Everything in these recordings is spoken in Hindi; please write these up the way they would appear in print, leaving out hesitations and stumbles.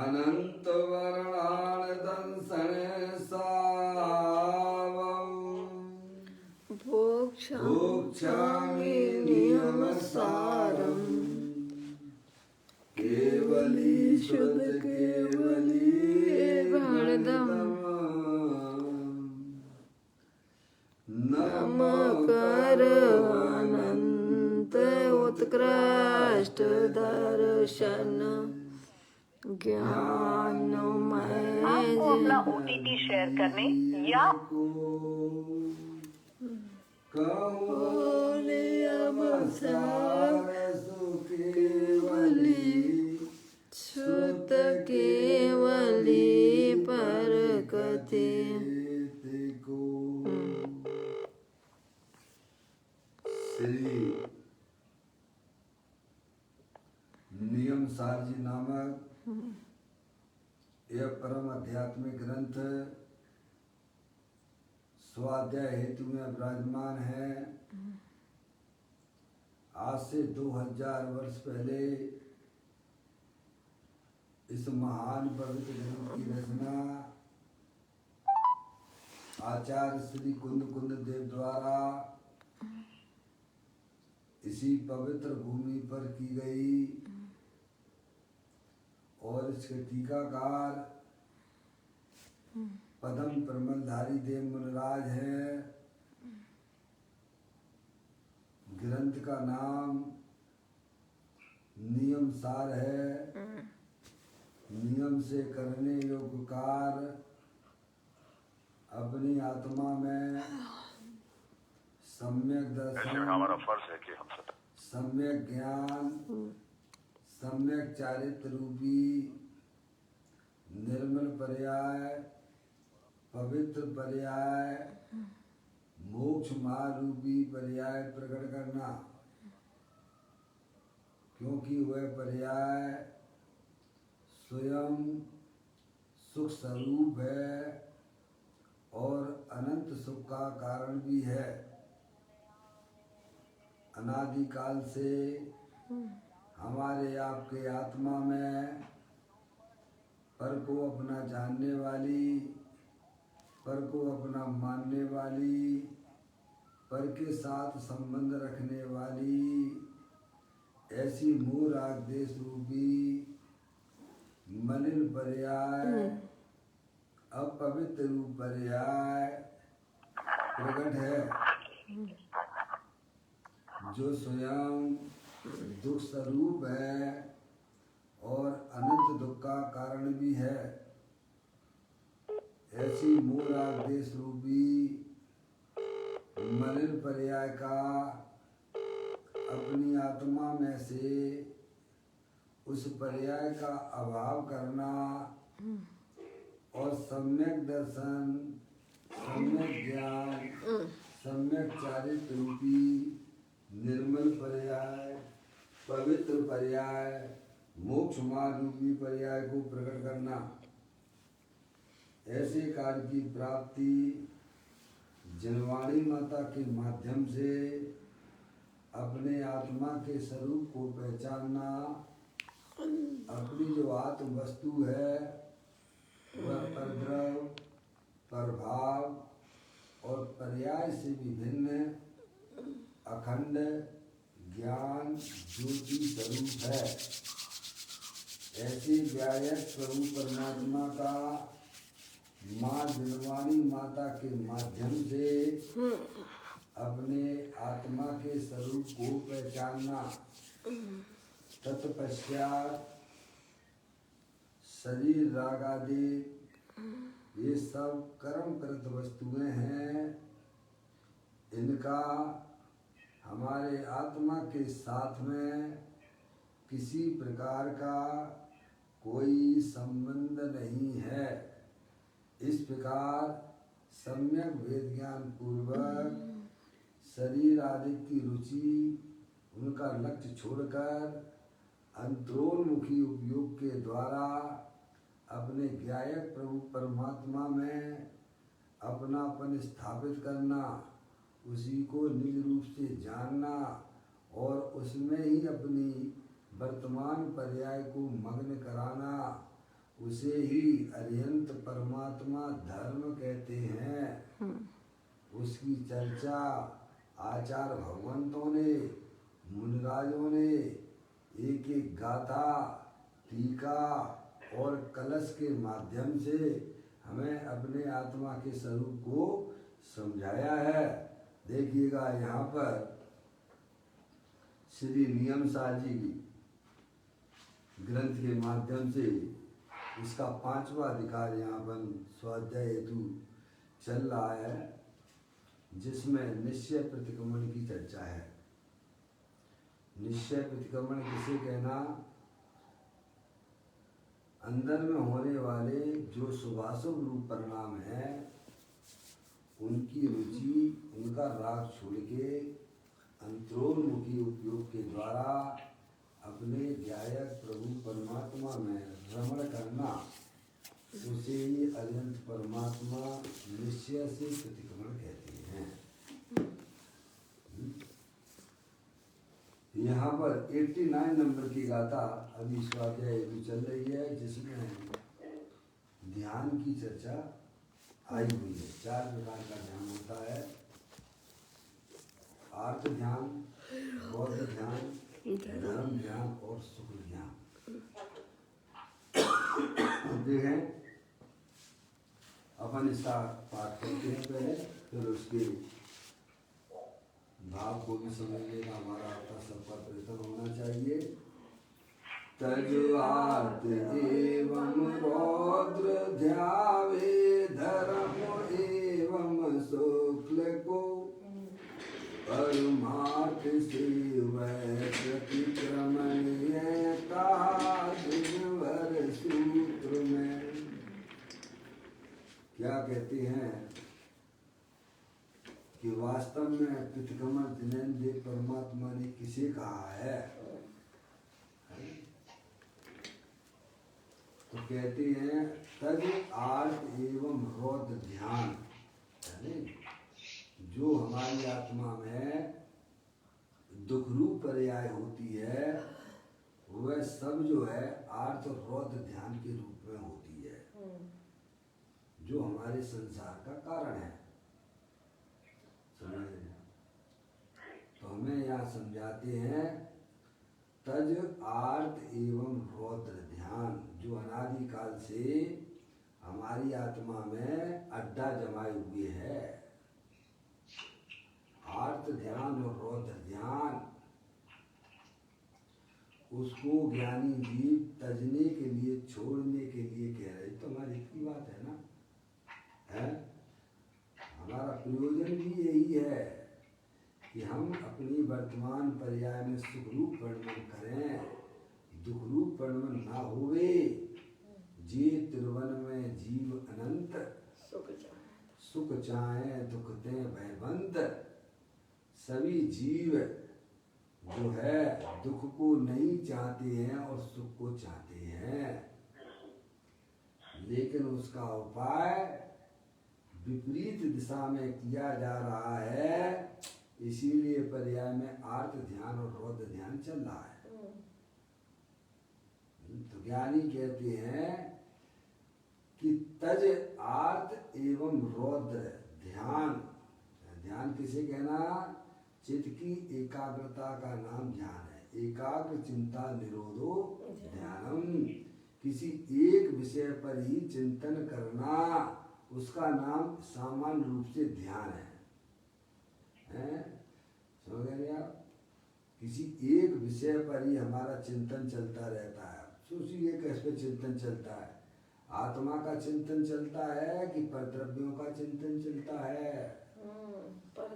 अनंत वर्णान दंसन सावम भोक्षामि नियमसारम केवली शुद्ध केवली भरदम नमकर अनंत उत्कृष्ट दर्शन ज्ञानमय आपको अपना OTP शेयर करने या केवली शुद्ध केवली पर कथे श्री नियम सार जी नामक यह परम आध्यात्मिक ग्रंथ स्वाध्याय हेतु में विराजमान है। आज से 2000 वर्ष पहले इस महान पवित्र ग्रंथ की रचना आचार्य श्री कुंद देव द्वारा इसी पवित्र भूमि पर की गई और इसके टीकाकार पद्म प्रमलधारी देव मुनिराज है। ग्रंथ का नाम नियम सार है। नियम से करने योग्य कार्य अपनी आत्मा में सम्यक दर्शन, हमारा फर्ज है कि हम सम्यक ज्ञान, सम्यक चारित्र रूपी निर्मल पर्याय, पवित्र पर्याय, मोक्ष मार्ग रूपी पर्याय प्रकट करना, क्योंकि वह पर्याय स्वयं सुख स्वरूप है और अनंत सुख का कारण भी है। अनादिकाल से हमारे आपके आत्मा में पर को अपना जानने वाली, पर को अपना मानने वाली, पर के साथ संबंध रखने वाली ऐसी मोह राग देश रूपी मलिन पर्याय, अपवित्र रूप पर्याय प्रकट है, जो स्वयं दुख स्वरूप है और अनंत दुख का कारण भी है। ऐसी मूराग देश रूपी मलिन पर्याय का अपनी आत्मा में से उस पर्याय का अभाव करना और सम्यक दर्शन, सम्यक ज्ञान, सम्यक चारित्र रूपी निर्मल पर्याय, पवित्र पर्याय, मोक्ष मार्ग रूपी पर्याय को प्रकट करना। ऐसे कार्य की प्राप्ति जनवाणी माता के माध्यम से अपने आत्मा के स्वरूप को पहचानना, अपनी जो आत्म वस्तु है वह परद्रव, प्रभाव और पर्याय से विभिन्न अखंड ज्ञान ज्योति स्वरूप है। ऐसे व्यायक स्वरूप परमात्मा का माँ जनवाणी माता के माध्यम से अपने आत्मा के स्वरूप को पहचानना। तत्पश्चात शरीर राग आदि ये सब कर्मकृत वस्तुएं हैं, इनका हमारे आत्मा के साथ में किसी प्रकार का कोई संबंध नहीं है। इस प्रकार सम्यक वेद ज्ञान पूर्वक शरीर आदि की रुचि उनका लक्ष्य छोड़कर अंतरोन्मुखी उपयोग के द्वारा अपने ज्ञायक प्रभु परमात्मा में अपनापन स्थापित करना, उसी को निज रूप से जानना और उसमें ही अपनी वर्तमान पर्याय को मग्न कराना, उसे ही अरिहंत परमात्मा धर्म कहते हैं। उसकी चर्चा आचार्य भगवंतों ने, मुनिराजों ने एक एक गाथा, टीका और कलश के माध्यम से हमें अपने आत्मा के स्वरूप को समझाया है। देखिएगा यहाँ पर श्री नियम सार जी ग्रंथ के माध्यम से इसका 5वां अधिकार यहाँ पर स्वाध्याय हेतु चल रहा है, जिसमें निश्चय प्रतिक्रमण की चर्चा है। निश्चय प्रतिक्रमण किसे कहना? अंदर में होने वाले जो शुभाशुभ रूप परिणाम है, उनकी रुचि, उनका राग छोड़ के अंतरोन्मुखी उपयोग के द्वारा अपने ध्यायक प्रभु परमात्मा में रमण करना, उसे ही अरिहंत परमात्मा निश्चय से प्रतिक्रमण कहते हैं। यहाँ पर 89 नंबर की गाथा अभी स्वाध्याय चल रही है, जिसमें ध्यान की चर्चा आई हुई है। 4 प्रकार का ध्यान होता है: आर्थ ध्यान, बौद्ध ध्यान, धर्म ध्यान और सुख ध्यान। देखें, अपन इसका पाठ करते हैं पहले, फिर उसके भाव को भी समझने का हमारा आपका सबका प्रयत्न होना चाहिए। तज आर्त एवं रौद्र ध्यावे धर्म एवं शुक्ल को, परमार्थ से वह प्रतिक्रमणीयता दिनवर सूत्र में। क्या कहते हैं कि वास्तव में प्रतिक्रमण जिनेन्द्रिय परमात्मा ने किसे कहा है? तो कहते हैं तज आर्त एवं रौद्र ध्यान, जो हमारी आत्मा में दुख रूप पर्याय होती है, वह सब जो है आर्त और रौद्र ध्यान के रूप में होती है, जो हमारे संसार का कारण है। तो हमें यहाँ समझाते हैं तज आर्त एवं रौद्र ध्यान, जो अनादिकाल से हमारी आत्मा में अड्डा जमाए हुए है। आर्त ध्यान और रौद्र ध्यान, उसको ज्ञानी जीव तजने के लिए, छोड़ने के लिए कह रहे। तो हमारी की बात है ना, है? हमारा प्रयोजन भी यही है कि हम अपनी वर्तमान पर्याय में सुख रूप वर्णन करें, दुख रूप वर्णन ना होवे। जे त्रिवन में जीव अनंत, सुख चाहे दुख दे भयबंत। सभी जीव जो है दुख को नहीं चाहते हैं और सुख को चाहते हैं, लेकिन उसका उपाय विपरीत दिशा में किया जा रहा है। इसीलिए पर्याय में आर्त ध्यान और रौद्र ध्यान चल रहा है। तो ज्ञानी कहते हैं कि तज आर्त एवं रौद्र ध्यान। ध्यान किसे कहना? चित्त की एकाग्रता का नाम ध्यान है। एकाग्र चिंता निरोधो ध्यानम। किसी एक विषय पर ही चिंतन करना, उसका नाम सामान्य रूप से ध्यान है। समझ गए आप? किसी एक विषय पर ही हमारा चिंतन चलता रहता है। सोचिए कैसे चिंतन चलता है? आत्मा का चिंतन चलता है कि परद्रव्यों का चिंतन चलता है?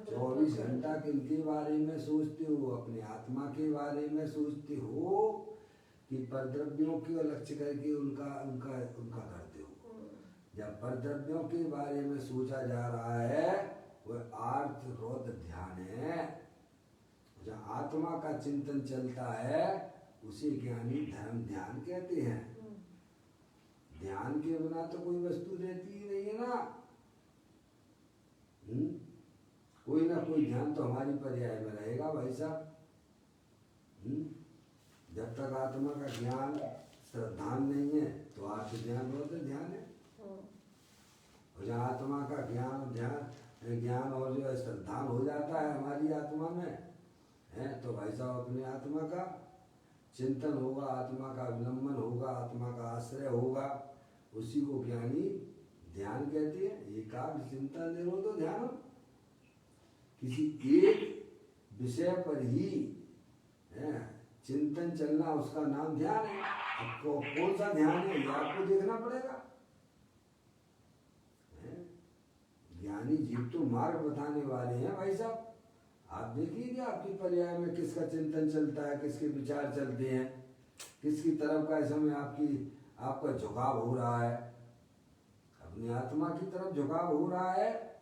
24 घंटा किनके बारे में सोचते हो? अपने आत्मा के बारे में सोचते हो कि परद्रव्यों को लक्ष्य करके उनका उनका उनका करते हो? जब परद्रव्यों के बारे में सोचा जा रहा है, वह आर्त रौद्र ध्यान है। जहाँ आत्मा का चिंतन चलता है, उसे ज्ञानी धर्म ध्यान कहते हैं। ध्यान के बिना तो कोई वस्तु रहती ही नहीं है ना। कोई ना कोई ध्यान तो हमारी पर्याय में रहेगा भाई साहब। जब तक आत्मा का ज्ञान श्रद्धान नहीं है, तो आत्म ध्यान रौद्र ध्यान है। हाँ। और जहाँ आत्मा का ज्ञान और जो है श्रद्धा हो जाता है हमारी आत्मा में है, तो भाई साहब अपने आत्मा का चिंतन होगा, आत्मा का अवलंबन होगा, आत्मा का आश्रय होगा, उसी को ज्ञानी ध्यान कहते हैं। एकाग्र चिंतन निरोधो ध्यान, किसी एक विषय पर ही है चिंतन चलना, उसका नाम ध्यान है। आपको कौन सा ध्यान है ये आपको देखना पड़ेगा। ज्ञानी जीव तो मार्ग बताने वाले हैं भाई साहब। आप देखिए कि आपकी पर्याय में किसका चिंतन चलता है, किसके विचार चलते हैं, किसकी तरफ का इस समय आपका झुकाव हो रहा है। अपनी आत्मा की तरफ झुकाव हो रहा है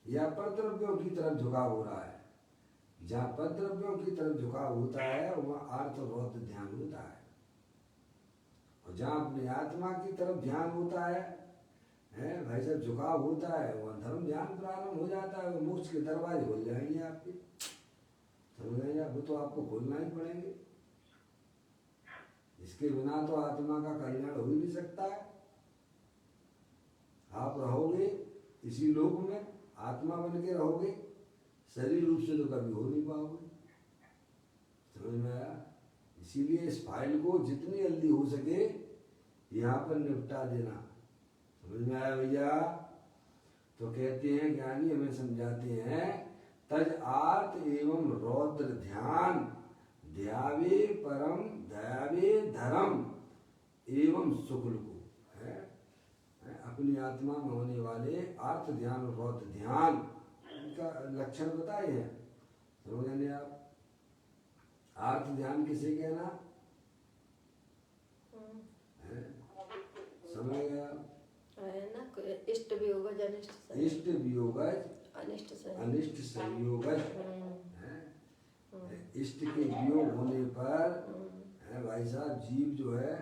या परद्रव्यों की तरफ झुकाव हो रहा है। जहाँ परद्रव्यों की तरफ झुकाव होता है वहाँ अर्थ और रौद्र ध्यान होता है, और जहाँ अपनी आत्मा की तरफ ध्यान होता है भाई साहब झुकाव होता है, वहाँ धर्म ध्यान प्रारंभ हो जाता है। वो मोक्ष के दरवाजे खुल जाएंगे आपके, समझ गए आप? वो तो आपको खोलना ही पड़ेंगे। इसके बिना तो आत्मा का कल्याण हो ही नहीं सकता है। आप रहोगे इसी लोक में, आत्मा बन के रहोगे, शरीर रूप से तो कभी हो नहीं पाओगे। समझ में आया? इसीलिए इस फाइल को जितनी जल्दी हो सके यहाँ पर निपटा देना। समझ में आया भैया? तो कहते हैं ज्ञानी हमें समझाते हैं, तज आर्त एवं रौद्र ध्यान ध्यावे परम दयावे धर्म एवं शुक्ल को है। अपनी आत्मा में होने वाले आर्त ध्यान और रौद्र ध्यान का लक्षण बताए हैं। समझ आप? आर्त ध्यान किसे कहना है? समझ गया? है ना, इष्ट वियोगज अनिष्ट संयोग, इष्ट वियोगज अनिष्ट संयोग, अनिष्ट संयोगज है। इष्ट के वियोग होने पर है भाई साहब जीव जो है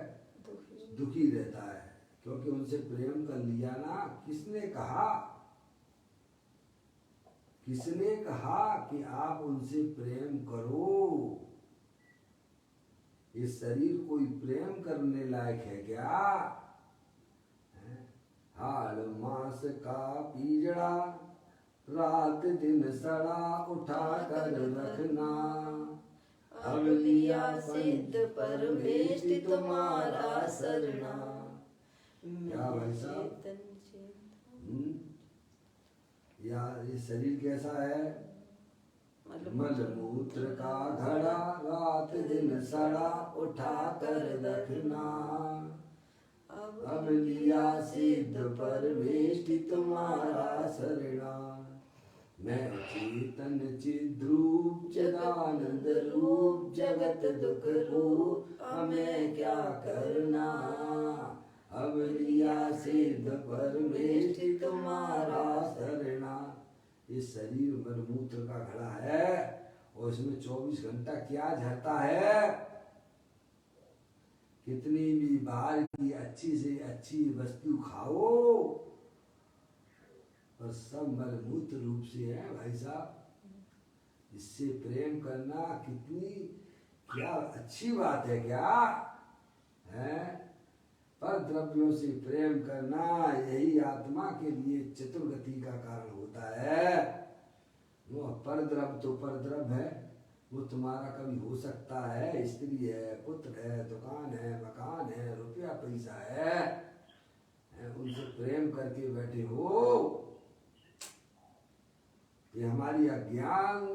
दुखी रहता है, क्योंकि उनसे प्रेम कर लिया ना। किसने कहा कि आप उनसे प्रेम करो? ये शरीर कोई प्रेम करने लायक है क्या? हाल मास का पीजड़ा रात दिन सड़ा उठा कर रखना, अब लिया सिद्ध परमेश तुम्हारा सरना। क्या भाई साहब? यार ये शरीर कैसा है? मल मूत्र का घड़ा रात दिन सड़ा उठा कर रखना, अब लिया सिद्ध परमेश तुम्हारा शरणा। मैं चेतन चिद्रूप जगानंद रूप जगत दुख रूप, हमें क्या करना, अब लिया सिद्ध परमेश तुम्हारा शरणा। ये शरीर मलमूत्र का घड़ा है और इसमें 24 घंटा क्या झरता है। कितनी भी बाहर की अच्छी से अच्छी वस्तु खाओ पर सब मलमूत्र रूप से है भाई साहब। इससे प्रेम करना कितनी क्या अच्छी बात है क्या है? पर द्रव्यों से प्रेम करना यही आत्मा के लिए चतुर्गति का कारण होता है। वो पर द्रव्य तो पर द्रव्य है, वो तुम्हारा कभी हो सकता है, स्त्री है, पुत्र है, दुकान है, मकान है, रुपया पैसा है, उनसे प्रेम करके बैठे हो। ये हमारी अज्ञान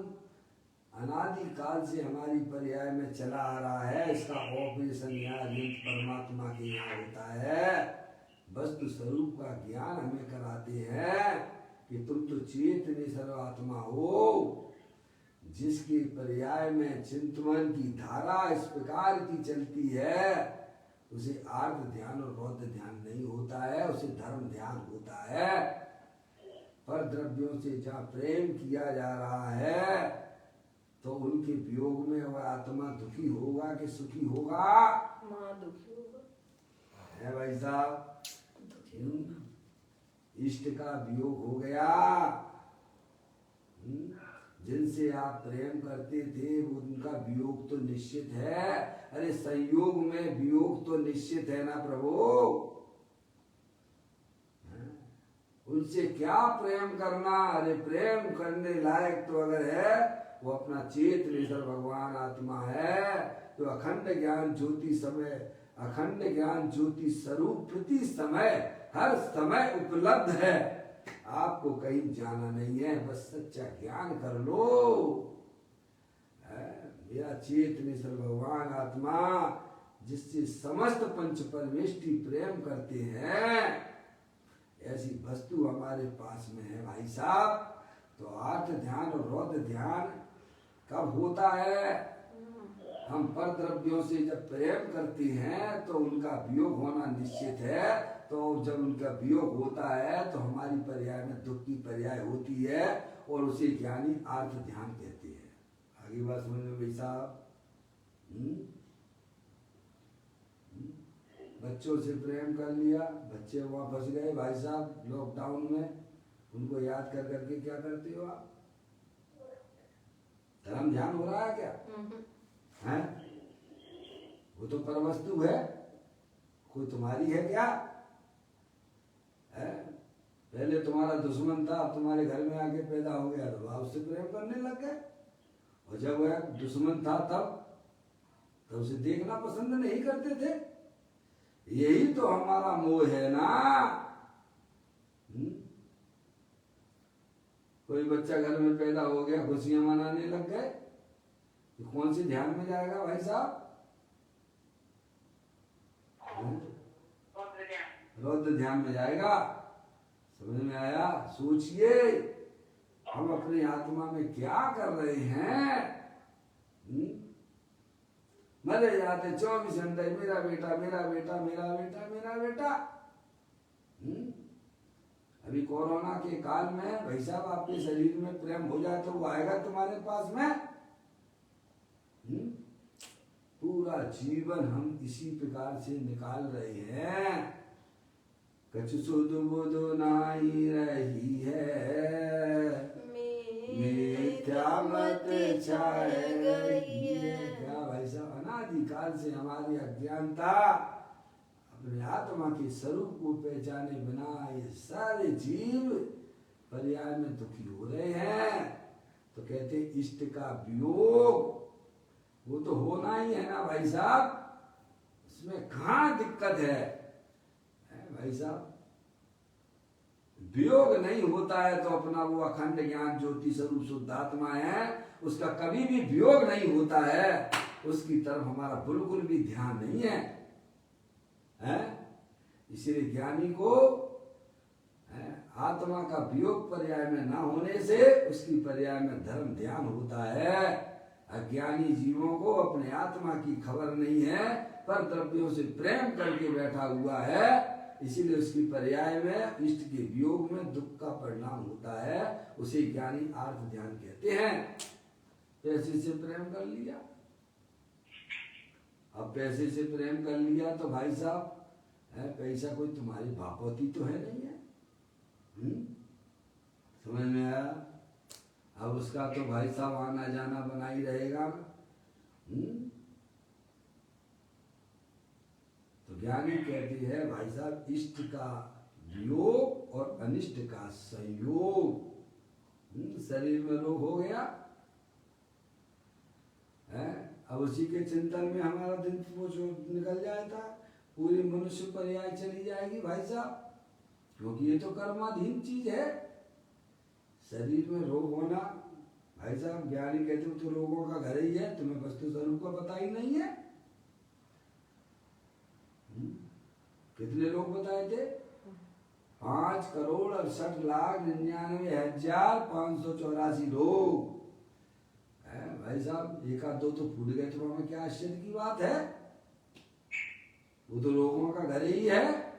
अनादि काल से हमारी पर्याय में चला आ रहा है। इसका ऑपरेशन यहाँ परमात्मा के यहाँ होता है। वस्तु स्वरूप का ज्ञान हमें कराते हैं कि तुम तो चेतन सर्वात्मा हो, जिसके पर्याय में चिंतन की धारा इस प्रकार की चलती है, उसे आर्त ध्यान और रौद्र ध्यान नहीं होता है, उसे धर्म ध्यान होता है। पर द्रव्यों से जहाँ प्रेम किया जा रहा है तो उनके वियोग में वह आत्मा दुखी होगा कि सुखी होगा? दुखी होगा है भाई साहब। इष्ट का वियोग हो गया, जिनसे आप प्रेम करते थे उनका वियोग तो निश्चित है। अरे संयोग में वियोग तो निश्चित है ना प्रभु। उनसे क्या प्रेम करना। अरे प्रेम करने लायक तो अगर है वो अपना चेतनेश्वर भगवान आत्मा है, तो अखंड ज्ञान ज्योति समय, अखंड ज्ञान ज्योति स्वरूप प्रति समय हर समय उपलब्ध है। आपको कहीं जाना नहीं है, बस सच्चा ज्ञान कर लो। मेरा चेतनेश्वर भगवान आत्मा जिससे समस्त पंच परमेष्टि प्रेम करते हैं, ऐसी वस्तु हमारे पास में है भाई साहब। तो आर्थ ध्यान और रौद्र ध्यान कब होता है? हम पर द्रव्यों से जब प्रेम करते हैं तो उनका वियोग होना निश्चित है। तो जब उनका वियोग होता है तो हमारी पर्याय में दुख की पर्याय होती है, और उसे ज्ञानी आर्थ ध्यान कहते हैं। आगे बात समझ में भाई साहब? बच्चों से प्रेम कर लिया, बच्चे वहाँ फंस गए भाई साहब लॉकडाउन में, उनको याद कर करके क्या करते हो आप? धर्म ध्यान हो रहा है क्या? हैं? वो तो परवस्तु है, कोई तुम्हारी है क्या? है? पहले तुम्हारा दुश्मन था, अब तुम्हारे घर में आके पैदा हो गया तो आप उससे प्रेम करने लग गए। और जब वह दुश्मन था तब उसे देखना पसंद नहीं करते थे। यही तो हमारा मोह है ना। कोई बच्चा घर में पैदा हो गया, खुशियां मनाने लग गए, तो कौन सी ध्यान में जाएगा भाई साहब? रौद्र ध्यान में जाएगा। समझ में आया? सोचिए हम अपनी आत्मा में क्या कर रहे हैं। मरे जाते 24 घंटे मेरा बेटा मेरा बेटा मेरा बेटा मेरा बेटा। अभी कोरोना के काल में भाई साहब आपके शरीर में प्रेम हो जाए तो वो आएगा तुम्हारे पास में। पूरा जीवन हम इसी प्रकार से निकाल रहे हैं। कछु सुध बुध नाही रही है, मिथ्या मत छाय गई है। क्या भाई साहब? अनादिकाल से हमारी अज्ञानता अपने आत्मा के स्वरूप को पहचाने बिना ये सारे जीव पर्याय में दुखी हो रहे हैं। तो कहते इष्ट का वियोग वो तो होना ही है ना भाई साहब, उसमें कहाँ दिक्कत है भाई साहब? वियोग नहीं होता है तो अपना वो अखंड ज्ञान ज्योति स्वरूप शुद्ध आत्मा है, उसका कभी भी वियोग नहीं होता है। उसकी तरफ हमारा बिल्कुल भी ध्यान नहीं है, इसलिए ज्ञानी को आत्मा का वियोग पर्याय में ना होने से उसकी पर्याय में धर्म ध्यान होता है। अज्ञानी जीवों को अपने आत्मा की खबर नहीं है, पर द्रव्यों से प्रेम करके बैठा हुआ है, इसीलिए उसकी पर्याय में इष्ट के वियोग में दुख का परिणाम होता है। उसे ज्ञानी आर्थ ध्यान कहते हैं। पैसे से प्रेम कर लिया, अब पैसे से प्रेम कर लिया तो भाई साहब पैसा कोई तुम्हारी भापौती तो है नहीं है। समझ में आया? अब उसका तो भाई साहब आना जाना बना ही रहेगा। तो ज्ञानी कहती है भाई साहब इष्ट का वियोग और अनिष्ट का संयोग। शरीर में रोग हो गया है, अब उसी के चिंतन में हमारा दिन वो जो निकल जाता, पूरी मनुष्य पर्याय चली जाएगी भाई साहब, क्योंकि ये तो कर्माधीन चीज है। शरीर में रोग होना भाई साहब ज्ञानी कहते हो तो रोगों का घर ही है, तुम्हें वस्तु स्वरूप का पता ही नहीं है। कितने लोग बताए थे? 5,68,99,584 लोग। भाई साहब एक आध दो तो फूट गए तो हमें क्या आश्चर्य की बात है, वो तो लोगों का घर ही है।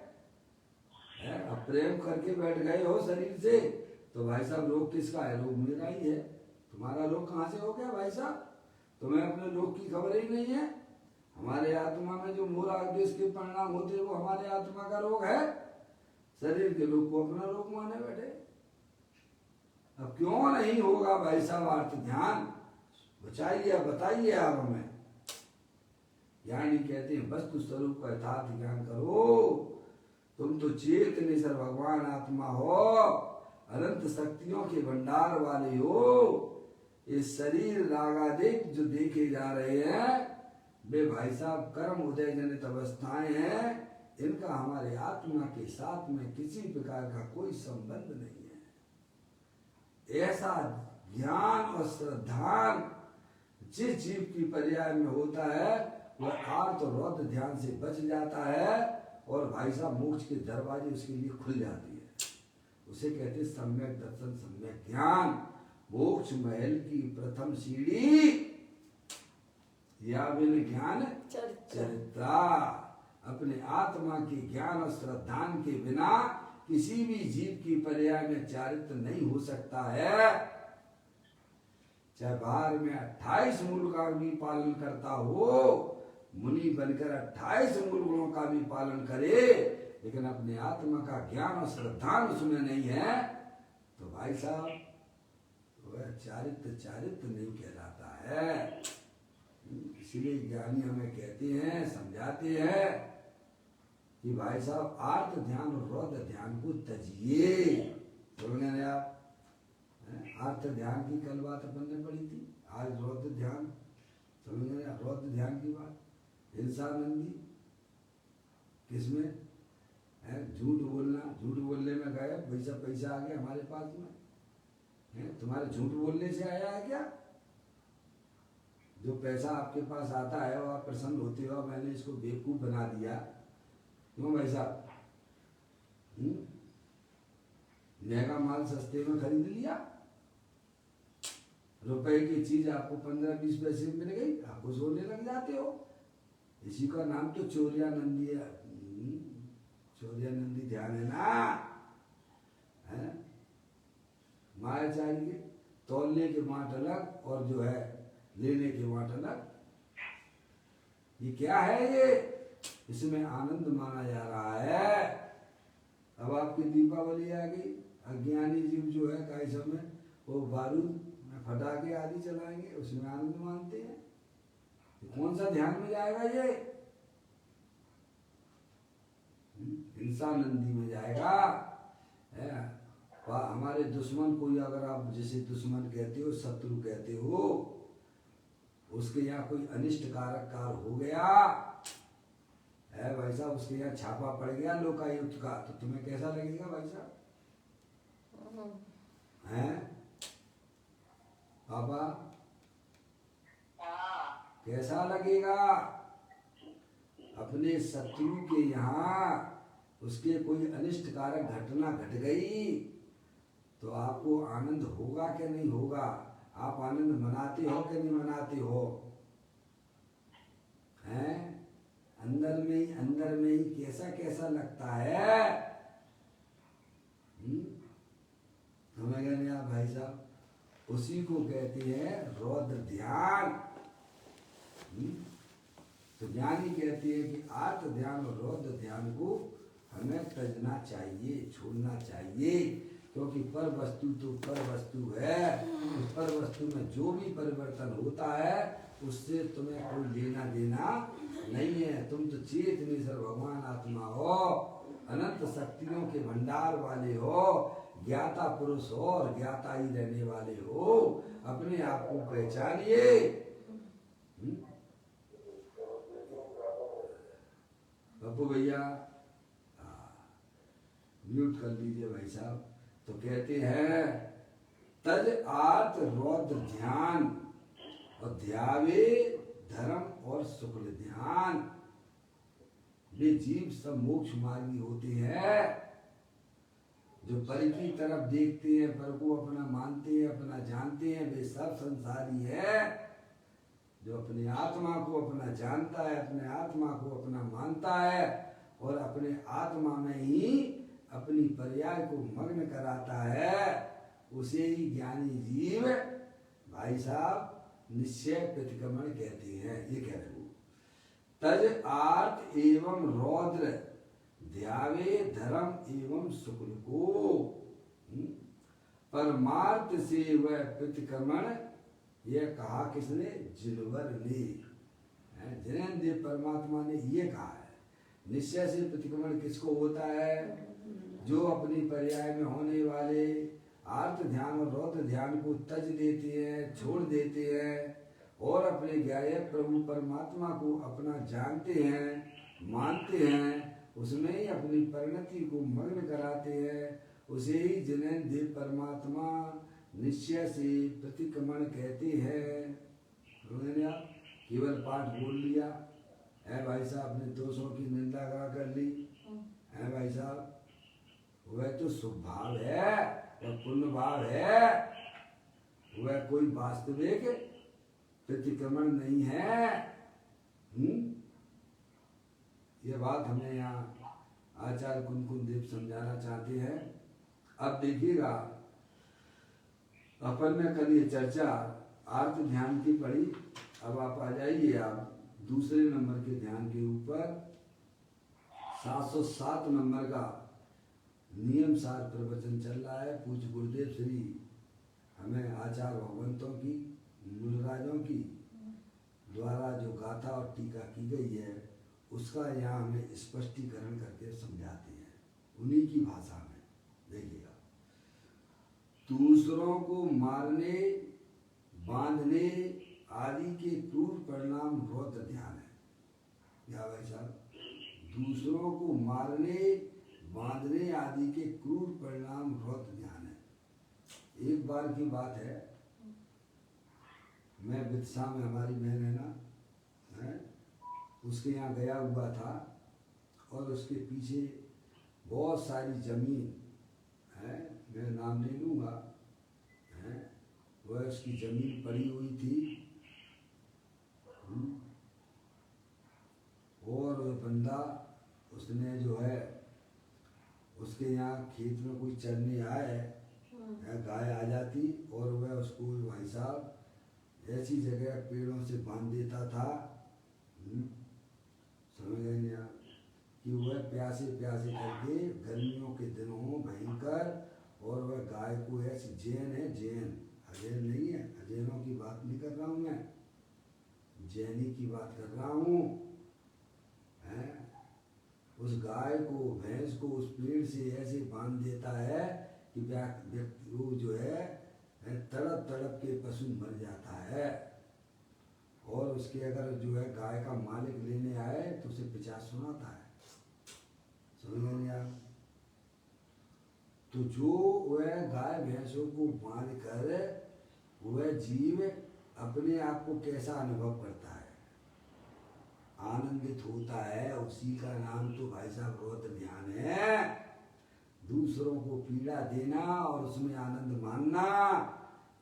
अब प्रेम करके बैठ गए हो शरीर से तो भाई साहब रोग किसका है? रोग मेरा ही है। तुम्हारा रोग कहाँ से हो गया भाई साहब? तुम्हें अपने रोग की खबर ही नहीं है। हमारे आत्मा में जो मोह राग द्वेष के परिणाम होते हैं वो हमारे आत्मा का रोग है। शरीर के लोग को अपना रोग माने बैठे। अब क्यों नहीं होगा भाई साहब अर्थ ध्यान? बताइए आप हमें। ज्ञानी कहते हैं वस्तु स्वरूप का यथार्थ ज्ञान करो। तुम तो चेत निसर भगवान आत्मा हो, अनंत शक्तियों के भंडार वाले हो। ये शरीर रागादिक जो देखे जा रहे हैं वे भाई साहब कर्म उदय जनित अवस्थाएं हैं। इनका हमारे आत्मा के साथ में किसी प्रकार का कोई संबंध नहीं है। ऐसा ज्ञान और श्रद्धान जिस जीव की पर्याय में होता है वह आर्त और रौद्र ध्यान से बच जाता है और भाई साहब मोक्ष के दरवाजे उसके लिए खुल जाती है। उसे कहते हैं सम्यक दर्शन सम्यक ज्ञान। मोक्ष महल की प्रथम सीढ़ी या बिन ज्ञान चरित्रा। अपने आत्मा के ज्ञान और श्रद्धान के बिना किसी भी जीव की पर्याय में चारित्र नहीं हो सकता है। चाहे बाहर में 28 मूल का भी पालन करता हो, मुनि बनकर 28 मूल गुणों का भी पालन करे, लेकिन अपने आत्मा का ज्ञान और श्रद्धान उसमें नहीं है तो भाई साहब वह चारित्र नहीं कहलाता है। इसलिए ज्ञानी हमें कहते हैं, समझाते हैं कि भाई साहब आर्त ध्यान और रौद्र ध्यान को तजिए। समझे आप? आर्त ध्यान की कल बात अपन ने पढ़ी थी, आज रौद्र ध्यान। समझे? रौद्र ध्यान की बात हिंसानंदी किसमें है? झूठ बोलना, झूठ बोलने में गए पैसा आ गया हमारे पास में है? तुम्हारे झूठ बोलने से आया है क्या? जो पैसा आपके पास आता है वो आप प्रसन्न होते हो मैंने इसको बेवकूफ बना दिया। क्यों भाई साहब? महंगा माल सस्ते में खरीद लिया, रुपए की चीज आपको 15-20 पैसे में मिल गई, आपको सोने लग जाते हो। इसी का नाम तो चौरियानंदी है। चौरियानंदी ध्यान है ना? है? माया चाहिए, तौलने के माट अलग और जो है लेने के माट अलग। ये क्या है? ये इसमें आनंद माना जा रहा है। अब आपकी दीपावली आ गई, अज्ञानी जीव जो है कई समय वो बारूद फटाके आदि चलाएंगे, उसमें आनंद मानते हैं। कौन सा ध्यान में जाएगा ये? हिंसानंदी में जाएगा। हमारे दुश्मन कोई अगर आप जिसे दुश्मन कहते हो, शत्रु कहते हो, उसके यहाँ कोई अनिष्ट कारक कार हो गया है भाई साहब, उसके यहाँ छापा पड़ गया लोकायुक्त का, तो तुम्हें कैसा लगेगा भाई साहब? हैं पापा कैसा लगेगा? अपने शत्रु के यहाँ उसके कोई अनिष्ट कारक घटना घट गई तो आपको आनंद होगा कि नहीं होगा? आप आनंद मनाते हो कि नहीं मनाते हो? हैं? अंदर में ही कैसा कैसा लगता है? हमें कहने आप भाई साहब, उसी को कहते हैं रौद्र ध्यान। तो ज्ञानी कहते हैं कि आर्त ध्यान और रौद्र ध्यान को हमें तजना चाहिए, छोड़ना चाहिए, क्योंकि पर वस्तु तो पर वस्तु है। पर वस्तु में जो भी परिवर्तन होता है उससे तुम्हें कोई लेना देना नहीं है। तुम तो चेत निसर भगवान आत्मा हो, अनंत शक्तियों के भंडार वाले हो, ज्ञाता पुरुष हो और ज्ञाता ही रहने वाले हो। अपने आप को पहचानिए। पप्पू भैया म्यूट कर लीजिए भाई साहब। तो कहते हैं तज आर्त रौद्र ध्यान और ध्यावे धर्म और शुक्ल ध्यान। वे जीव सब मोक्ष मार्गी होते हैं जो पर की तरफ देखते हैं, पर को अपना मानते हैं, अपना जानते हैं, वे सब संसारी है। जो अपने आत्मा को अपना जानता है, अपने आत्मा को अपना मानता है और अपने आत्मा में ही अपनी पर्याय को मग्न कराता है, उसे ही ज्ञानी जीव भाई साहब निश्चय प्रतिक्रमण कहते हैं। ये कह रहे हो तज आर्त एवं रौद्र ध्यावे धर्म एवं शुक्ल को। परमार्थ से वह प्रतिक्रमण, यह कहा किसने? जिनवर ने। जिनेन्द्रिय परमात्मा ने ये कहा है। निश्चय से प्रतिक्रमण किसको होता है? जो अपनी पर्याय में होने वाले आर्त ध्यान और रौद्र ध्यान को तज देते हैं, छोड़ देते हैं और अपने ज्ञेय प्रभु परमात्मा को अपना जानते हैं, मानते हैं, उसमें ही अपनी परिणति को मग्न कराते हैं, उसे ही जिनेन्द्रिय परमात्मा निश्चय से प्रतिक्रमण कहते हैं। केवल पाठ बोल लिया है भाई साहब, अपने दोषों की निंदा कर ली है भाई साहब, वह तो शुभ भाव है, वह पुण्य भाव है, वह कोई वास्तविक प्रतिक्रमण नहीं है। ये बात हमें यहाँ आचार्य कुनकुन देव समझाना चाहते हैं। अब देखिएगा, अपन ने कल ये चर्चा आर्त ध्यान की पढ़ी। अब आप आ जाइए आप दूसरे नंबर के ध्यान के ऊपर 707 नंबर का नियम सार प्रवचन चल रहा है। पूज्य गुरुदेव श्री हमें आचार्य भगवंतों की, मूलराजों की द्वारा जो गाथा और टीका की गई है उसका यहाँ हमें स्पष्टीकरण करके समझाते हैं उन्हीं की भाषा में। देखिएगा, दूसरों को मारने, बांधने आदि के क्रूर परिणाम रौद्र ध्यान है। क्या भाई साहब? दूसरों को मारने, बांधने आदि के क्रूर परिणाम रौद्र ध्यान है। एक बार की बात है, मैं बिरसा में, हमारी बहन है ना, है? उसके यहाँ गया हुआ था और उसके पीछे बहुत सारी जमीन है, मैं नाम नहीं लूँगा, है? वह उसकी जमीन पड़ी हुई थी और वह बंदा, उसने जो है उसके यहाँ खेत में कोई चरने आए, गाय आ जाती और वह उसको भाई साहब ऐसी जगह पेड़ों से बांध देता था, समझ गए ना, कि वह प्यासे प्यासे करके गर्मियों के दिनों भयंकर, और वह गाय को ऐसी, जैन है, जैन, अजैन नहीं है, अजैनों की बात नहीं कर रहा हूँ मैं, जैनी की बात कर रहा हूँ। उस गाय को, भैंस को उस पेड़ से ऐसे बांध देता है कि व्यक्ति वो जो है तड़प तड़प के पशु मर जाता है, और उसके अगर जो है गाय का मालिक लेने आए तो उसे 50 सुनाता है। समझ गए आप? तो जो वह गाय भैंसों को बांध कर वह जीव अपने आप को कैसा अनुभव करता है, आनंदित होता है, उसी का नाम तो भाई साहब रौद्र ध्यान है। दूसरों को पीड़ा देना और उसमें आनंद मानना,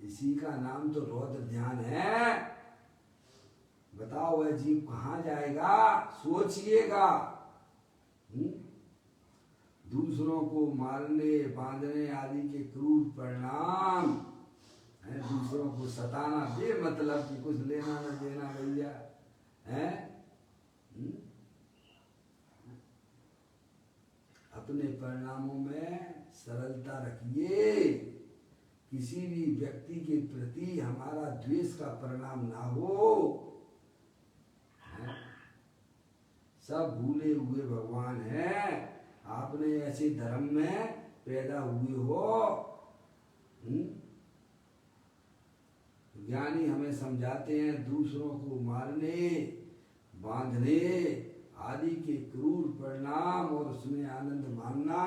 इसी का नाम तो रौद्र ध्यान है। बताओ वह जीव कहाँ जाएगा? सोचिएगा। दूसरों को मारने, बांधने आदि के क्रूर परिणाम है, दूसरों को सताना बेमतलब की, कुछ लेना न देना भैया है। अपने परिणामों में सरलता रखिए, किसी भी व्यक्ति के प्रति हमारा द्वेष का परिणाम ना हो। सब भूले हुए भगवान हैं, आपने ऐसे धर्म में पैदा हुए हो। ज्ञानी हमें समझाते हैं दूसरों को मारने, बांधने आदि के क्रूर परिणाम और उसमें आनंद मानना,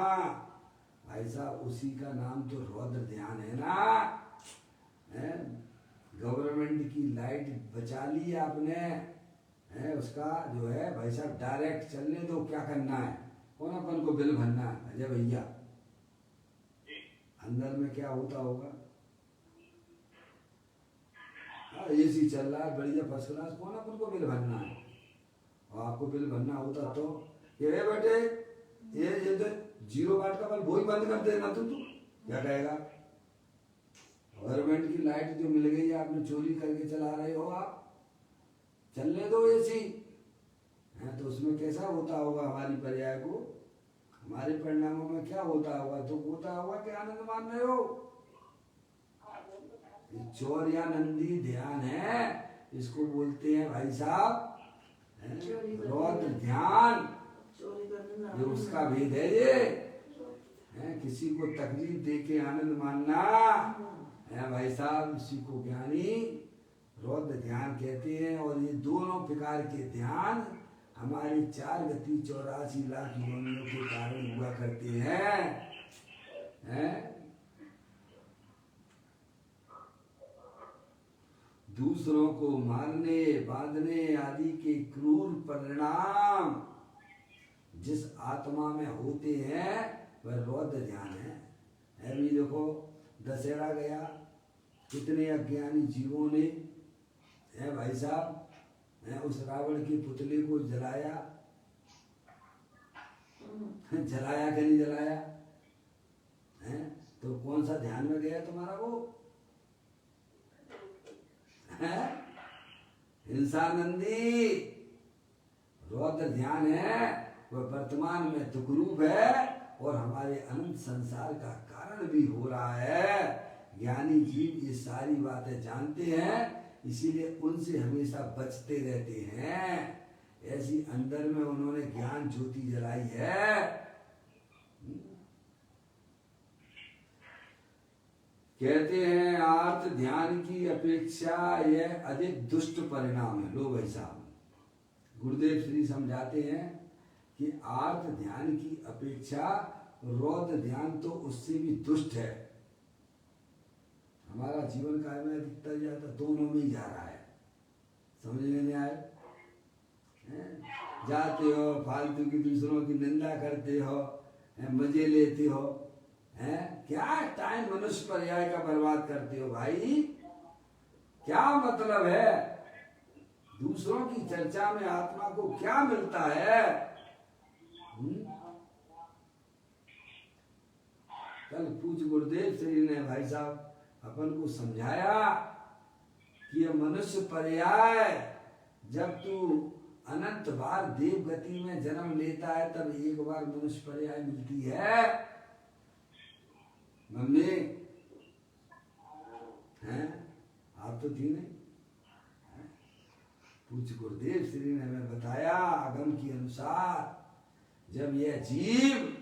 ऐसा उसी का नाम तो रौद्र ध्यान है ना। गवर्नमेंट की लाइट बचा ली आपने, है उसका जो है भाई साहब डायरेक्ट चलने दो, क्या करना है, कौन अपन को बिल भरना है? अजय भैया, अंदर में क्या होता होगा? एसी चल रहा है बढ़िया फर्स्ट क्लास, कौन अपन को बिल भरना है? और आपको बिल भरना होता तो ये बेटे ये तो 0 वाट का बल्ब वही बंद कर देना, तुम क्या कहेगा? गवर्नमेंट की लाइट जो मिल गई है, आपने चोरी करके चला रहे हो, आप चलने दो एसी है, तो उसमें कैसा होता होगा हमारी पर्याय को, हमारे परिणामों में क्या होता होगा? दुख होता होगा कि आनंद मान रहे हो? ये चौर्यानंदी ध्यान है, इसको बोलते हैं भाई साहब रौद्र ध्यान। चोरी करना ये उसका भेद है ये है, किसी को तकलीफ दे के आनंद मानना है भाई साहब, इसी को ज्ञानी रौद्र ध्यान कहते हैं। और ये दोनों प्रकार के ध्यान हमारी 4 गति 84 लाख योनियों के कारण हुआ करते हैं? दूसरों को मारने बांधने आदि के क्रूर परिणाम जिस आत्मा में होते हैं वह रौद्र ध्यान है। अभी देखो दशहरा गया, कितने अज्ञानी जीवों ने है भाई साहब उस रावण के पुतले को जलाया, जलाया कि नहीं जलाया है? तो कौन सा ध्यान में गया तुम्हारा वो है? हिंसानंदी रौद्र ध्यान है, वह वर्तमान में दुखरूप है और हमारे अनंत संसार का कारण भी हो रहा है। ज्ञानी जीव ये सारी बातें जानते हैं, इसीलिए उनसे हमेशा बचते रहते हैं। ऐसी अंदर में उन्होंने ज्ञान ज्योति जलाई है। कहते हैं आर्त ध्यान की अपेक्षा यह अधिक दुष्ट परिणाम है। लो भाई साहब, गुरुदेव श्री समझाते हैं कि आर्त ध्यान की अपेक्षा रौद्र ध्यान तो उससे भी दुष्ट है। हमारा जीवन काल में अधिकतर जाता दोनों में ही जा रहा है, समझ में नहीं आए? जाते हो फालतू की दूसरों की निंदा करते हो, मजे लेते हो, हैं? क्या टाइम मनुष्य पर्याय का बर्बाद करते हो भाई? क्या मतलब है? दूसरों की चर्चा में आत्मा को क्या मिलता है? कल पूज्य गुरुदेव श्री ने भाई साहब अपन को समझाया कि यह मनुष्य पर्याय जब तू अनंत बार देव गति में जन्म लेता है तब एक बार मनुष्य पर्याय मिलती है। मम्मी हैं आप तो थी नहीं? पूज्य गुरुदेव श्री ने हमें बताया आगम के अनुसार जब यह जीव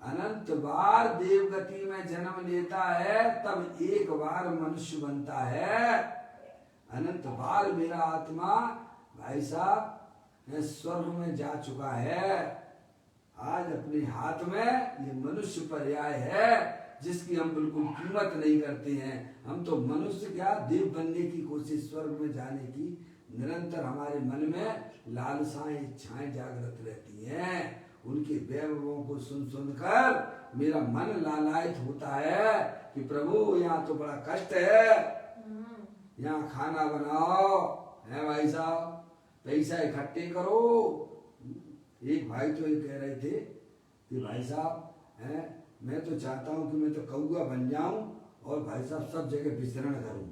अनंत बार देव गति में जन्म लेता है तब एक बार मनुष्य बनता है। अनंत बार मेरा आत्मा भाई साहब स्वर्ग में जा चुका है। आज अपने हाथ में ये मनुष्य पर्याय है जिसकी हम बिल्कुल कीमत नहीं करते हैं। हम तो मनुष्य क्या देव बनने की कोशिश, स्वर्ग में जाने की निरंतर हमारे मन में लालसाएं इच्छाएं जागृत रहती हैं। उनके वैभवों को सुन सुनकर मेरा मन लालायित होता है कि प्रभु यहाँ तो बड़ा कष्ट है, यहाँ खाना बनाओ है भाई साहब, पैसा इकट्ठे करो। एक भाई तो ये कह रहे थे कि भाई साहब है मैं तो चाहता हूँ कि मैं तो कौआ बन जाऊं और भाई साहब सब जगह विचरण करूं,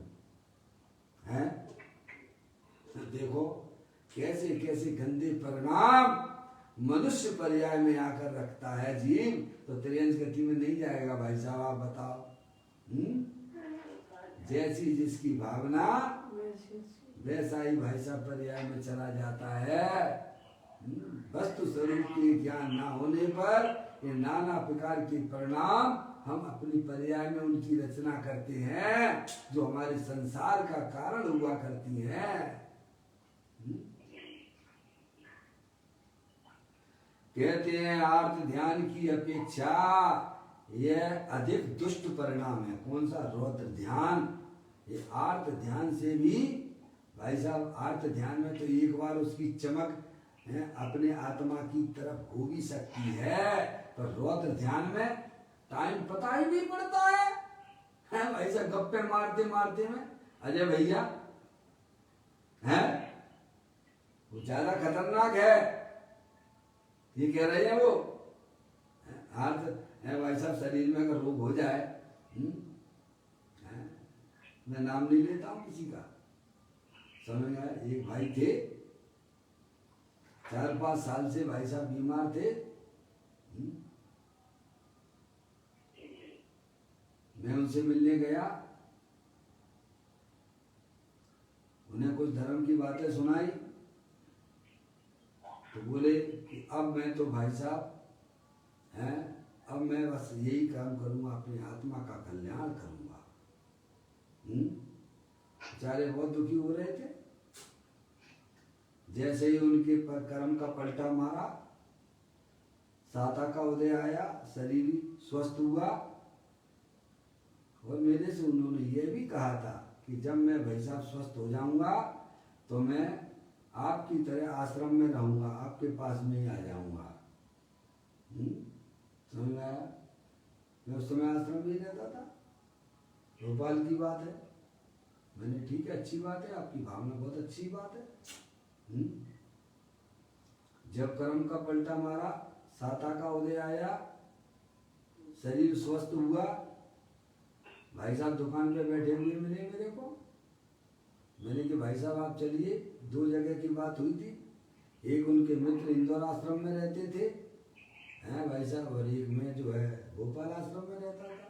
हैं? देखो कैसे कैसे गंदे परिणाम मनुष्य पर्याय में आकर रखता है जीव। तो त्रियंश गति में नहीं जाएगा भाई साहब, आप बताओ। जैसी जिसकी भावना वैसा ही भाई साहब पर्याय में चला जाता है। वस्तु स्वरूप के ज्ञान ना होने पर ये नाना प्रकार के परिणाम हम अपनी पर्याय में उनकी रचना करते हैं जो हमारे संसार का कारण हुआ करती हैं। कहते हैं आर्त ध्यान की अपेक्षा यह अधिक दुष्ट परिणाम है। कौन सा? रौद्र ध्यान। ये आर्त ध्यान से भी भाई साहब आर्त ध्यान में तो एक बार उसकी चमक है अपने आत्मा की तरफ हो भी सकती है, पर रौद्र ध्यान में टाइम पता ही नहीं पड़ता है भाई साहब। गप्पे मारते मारते में अजय भैया है वो ज्यादा खतरनाक है, ये कह रहे हैं वो आर्त है भाई साहब। शरीर में अगर रोग हो जाए, मैं नाम नहीं लेता हूं किसी का, समझ में आया? एक भाई थे 4-5 साल से भाई साहब बीमार थे। मैं उनसे मिलने गया उन्हें कुछ धर्म की बातें सुनाई तो बोले कि अब मैं तो भाई साहब हैं, अब मैं बस यही काम करूंगा, अपनी आत्मा का कल्याण करूंगा। बेचारे बहुत दुखी हो रहे थे। जैसे ही उनके पर कर्म का पलटा मारा, साता का उदय आया, शरीर स्वस्थ हुआ। और मेरे से उन्होंने ये भी कहा था कि जब मैं भाई साहब स्वस्थ हो जाऊंगा तो मैं आपकी तरह आश्रम में रहूंगा, आपके पास में ही आ जाऊंगा। समझ में आया? मैं उस समय आश्रम में ही रहता था, भोपाल की बात है। मैंने ठीक है, अच्छी बात है, आपकी भावना बहुत अच्छी बात है। जब कर्म का पलटा मारा, साता का उदय आया, शरीर स्वस्थ हुआ, भाई साहब दुकान पे बैठे हुए मिले मेरे को। मैंने कि भाई साहब आप चलिए, 2 जगह की बात हुई थी। एक उनके मित्र इंदौर आश्रम में रहते थे हैं भाई साहब, और एक मैं जो है भोपाल आश्रम में रहता था।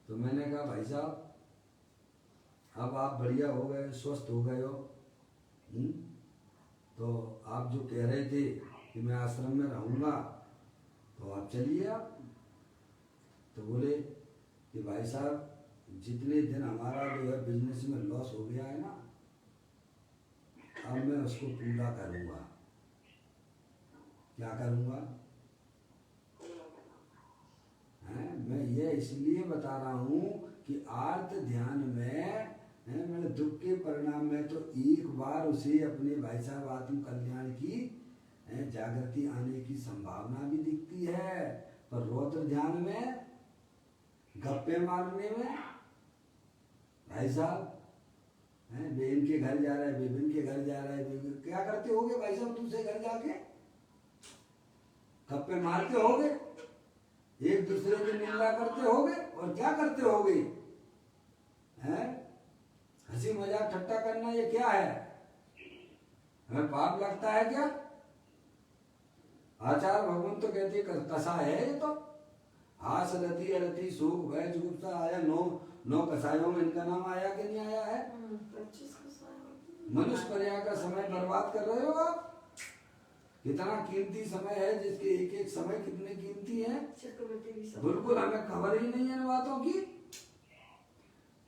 तो मैंने कहा भाई साहब अब आप बढ़िया हो गए, स्वस्थ हो गए हो, तो आप जो कह रहे थे कि मैं आश्रम में रहूंगा तो आप चलिए आप। तो बोले कि भाई साहब जितने दिन हमारा जो है बिजनेस में लॉस हो गया है ना, अब मैं उसको पूरा करूंगा। क्या करूंगा? मैं ये इसलिए बता रहा हूँ कि आर्त ध्यान में मैंने दुख के परिणाम में तो एक बार उसे अपने भाई साहब आत्म कल्याण की जागृति आने की संभावना भी दिखती है, पर रौद्र ध्यान में गप्पे मारने में भाई साहब बेन के घर जा रहा है, बेबिन के घर जा रहा है, क्या करते होगे भाई साहब? दूसरे घर जाके गप्पे मारते होगे, एक दूसरे की निंदा करते होगे, और क्या करते होगे? हैं? हंसी मजाक ठट्टा करना ये क्या है? हमें पाप लगता है क्या? आचार्य भगवान तो कहते कसा है ये तो। हास रति अरति सुख भय जुगुप्सा आया, 9 कसायों में इनका नाम आया कि नहीं आया है? 25 मनुष्य पर्याय का समय बर्बाद कर रहे हो आप। कितना कीमती समय है, जिसके एक एक समय कितने कीमती है, बिल्कुल हमें खबर ही नहीं है इन बातों की।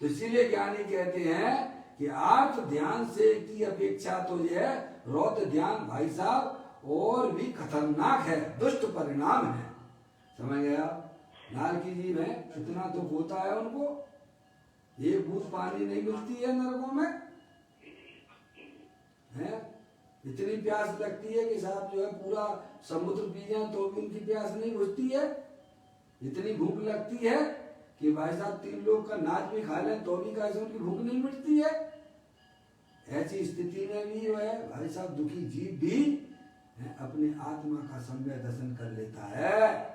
तो इसीलिए ज्ञानी कहते हैं कि आर्त ध्यान से की अपेक्षा तो यह रौद्र ध्यान भाई साहब और भी खतरनाक है, दुष्ट परिणाम है। समझ गया? नारकी जी में इतना दुख होता है उनको, एक बूंद पानी नहीं मिलती है नरकों में, है? इतनी प्यास लगती है कि साहब जो है पूरा समुद्र पी जाए तो भी उनकी प्यास नहीं बुझती है। इतनी भूख लगती है कि भाई साहब 3 लोग का नाच भी खा लें तो भी कैसे उनकी भूख नहीं मिटती है। ऐसी स्थिति में भी जो है भाई साहब दुखी जीव भी अपने आत्मा का सम्य दर्शन कर लेता है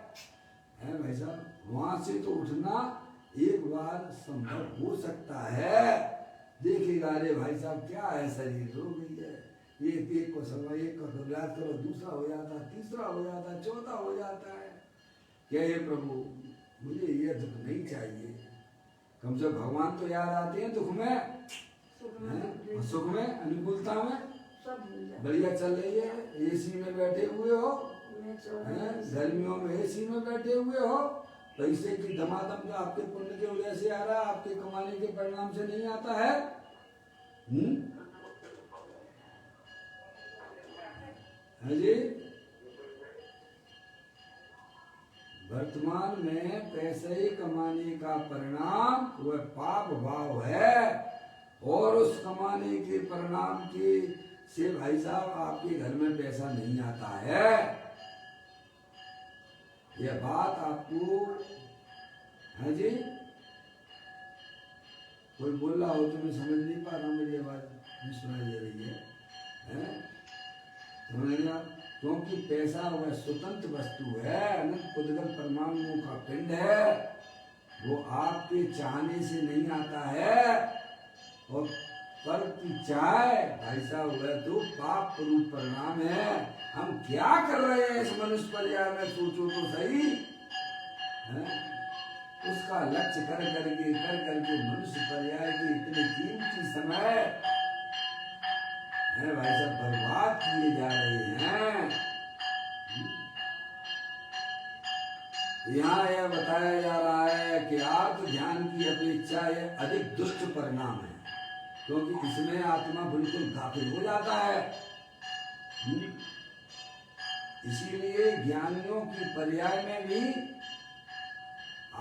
भाई साहब। वहां से तो उठना एक बार संभव हो सकता है। देखेगा अरे भाई साहब क्या है, शरीर हो गई है, एक को समय एक का इलाज करो, दूसरा हो जाता है, तीसरा हो जाता है, चौथा हो जाता है। क्या हे प्रभु मुझे ये दुख नहीं चाहिए। कम से कम भगवान तो याद आते हैं दुख में, सुख में, अनुकूलता में बढ़िया चल रही है, एसी में बैठे हुए हो, गर्मियों में एसी में बैठे हुए हो, पैसे की दमादम का आपके पुण्य के वजह से आ रहा है, आपके कमाने के परिणाम से नहीं आता है। जी वर्तमान में पैसे कमाने का परिणाम वह पाप भाव है, और उस कमाने के परिणाम के से भाई साहब आपके घर में पैसा नहीं आता है। यह बात आपको है जी, कोई बोल रहा हो तो मैं समझ नहीं पा रहा हूँ, मेरी आवाज नहीं सुनाई दे रही है? समझ लिया? क्योंकि पैसा वह स्वतंत्र वस्तु है, अनंत उद्गल परमाणुओं का पिंड है, वो आपके चाहने से नहीं आता है, और पर की चाहे भाई साहब वह तो पाप रूप परिणाम है। हम क्या कर रहे हैं इस मनुष्य पर्याय में, सोचो तो सही है? उसका लक्ष्य कर करके मनुष्य पर्याय की इतने कीमती समय हैं भाई साहब बर्बाद किए जा रहे हैं। यहाँ यह बताया जा रहा है कि आत्म ध्यान की अपेक्षा यह अधिक दुष्ट परिणाम है, क्योंकि इसमें आत्मा बिल्कुल गाफिल हो जाता है। इसीलिए ज्ञानियों की पर्याय में भी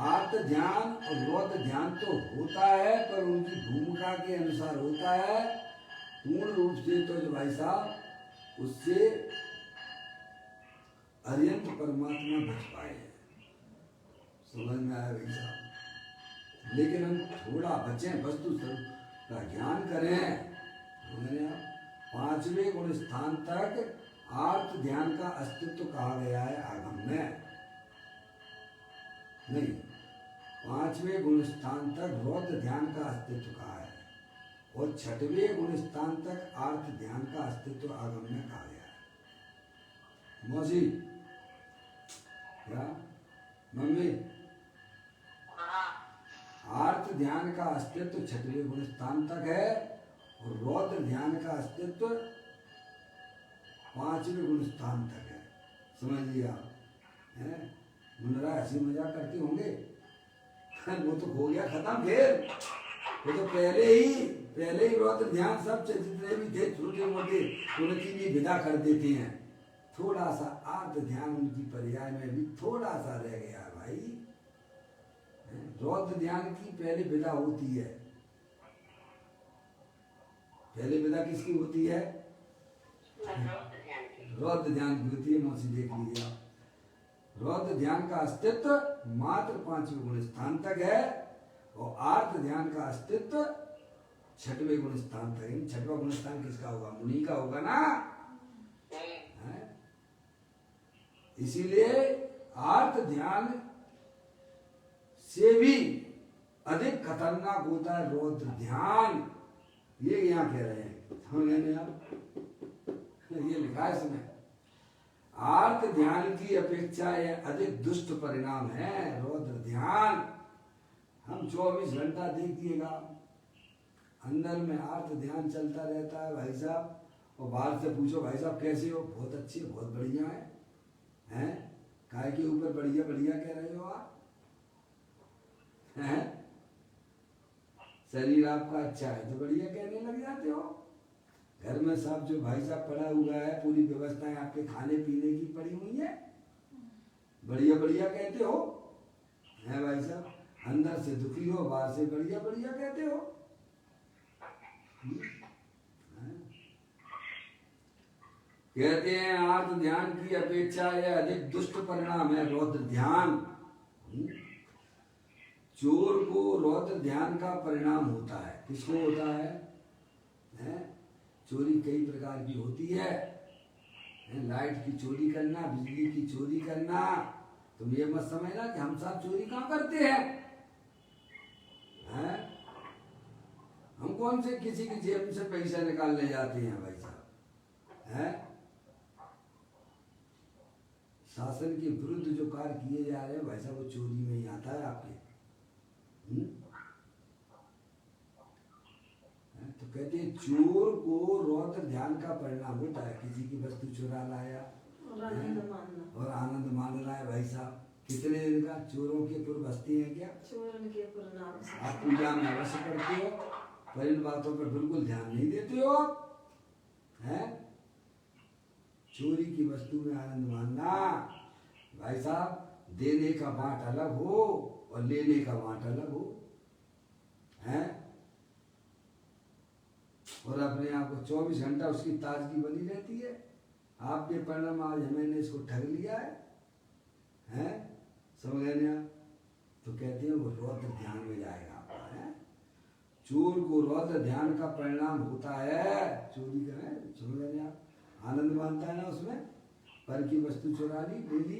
आत्म ध्यान और रौद्र ध्यान तो होता है, पर उनकी भूमिका के अनुसार होता है। पूर्ण रूप से तो जो भाई साहब उससे अर्यंत परमात्मा बच पाए, समझ में आया भाई साहब। लेकिन हम थोड़ा बचें, वस्तु स्वरूप का ज्ञान करें। पांचवें गुण स्थान तक आत्म ध्यान का अस्तित्व कहा गया है आगम में, नहीं, पांचवें गुण स्थान तक रौद्र ध्यान का अस्तित्व कहा है, और छठवें गुण स्थान तक आर्थ ध्यान का अस्तित्व आगम में कहा गया है। मौसी क्या मम्मी, आर्थ ध्यान का अस्तित्व छठवें गुण स्थान तक है, और रौद्र ध्यान का अस्तित्व पांचवें गुण स्थान तक है। समझिए आप, मुनरा हंसी मजाक करते होंगे, वो तो हो गया खत्म। फिर वो तो पहले ही रौद्र ध्यान सब जितने भी थे छोटे मोटे उनकी भी विदा कर देते हैं। थोड़ा सा आर्थ ध्यान उनकी पर्याय में भी थोड़ा सा रह गया भाई। रौद्र ध्यान की पहले विदा होती है। पहले विदा किसकी होती है? रौद्र ध्यान की होती है। मौसी देख लीजिए आप, रौद्र ध्यान का अस्तित्व मात्र पांचवें गुण स्थान तक है, और आर्थ ध्यान का अस्तित्व छठवें गुण स्थान तक। छठवां गुण स्थान किसका होगा? मुनि का होगा ना। इसीलिए आर्थ ध्यान से भी अधिक खतरनाक होता है रौद्र ध्यान। ये यहाँ कह रहे हैं, समझ आप, ये लिखा है इसमें, आर्थ ध्यान की अपेक्षा यह अधिक दुष्ट परिणाम है रौद्र ध्यान। हम 24 घंटा देखिएगा अंदर में आर्थ ध्यान चलता रहता है भाई साहब, और बाहर से पूछो भाई साहब कैसे हो? बहुत अच्छे, बहुत बढ़िया है। हैं काय के ऊपर बढ़िया बढ़िया कह रहे हो आप? हैं शरीर आपका अच्छा है तो बढ़िया कहने लग जाते हो। घर में सब जो भाई साहब पड़ा हुआ है, पूरी व्यवस्थाएं आपके खाने पीने की पड़ी हुई है, बढ़िया बढ़िया कहते हो। हैं भाई साहब, अंदर से दुखी हो, बाहर से बढ़िया बढ़िया कहते हो। कहते हैं आर्थ ध्यान की अपेक्षा यह अधिक दुष्ट परिणाम है रौद्र ध्यान। चोर को रौद्र ध्यान का परिणाम होता है। किसको होता है? चोरी कई प्रकार की होती है। लाइट की चोरी करना, बिजली की चोरी करना। तुम ये मत समझना कि हम सब चोरी कहाँ करते हैं। हम कौन से किसी की जेब से पैसा निकालने जाते हैं भाई साहब? शासन के विरुद्ध जो कार्य किए जा रहे हैं भाई साहब, वो चोरी में ही आता है आपके। तो कहते हैं चोर को रौद्र ध्यान का परिणाम होता है। किसी की वस्तु चुरा लाया और आनंद मान रहा है भाई साहब। कितने दिन का चोरों के पुर बसती है क्या? आप पूजा में अवश्य करते हो, पर इन बातों पर बिल्कुल ध्यान नहीं देते हो। हैं चोरी की वस्तु में आनंद मानना भाई साहब, देने का बांट अलग हो और लेने का बांट अलग हो। हैं और अपने आप को 24 घंटा उसकी ताजगी बनी रहती है। आपके परिणाम आज मैंने इसको ठग लिया है, हैं समझ रहे हैं? तो कहते हैं वो रौद्र ध्यान में जाएगा आपका। है चोर को रौद्र ध्यान का परिणाम होता है चोरी का। है समझ रहे हैं आप? आनंद मानता है ना उसमें, पर की वस्तु चुरा ली, ले ली।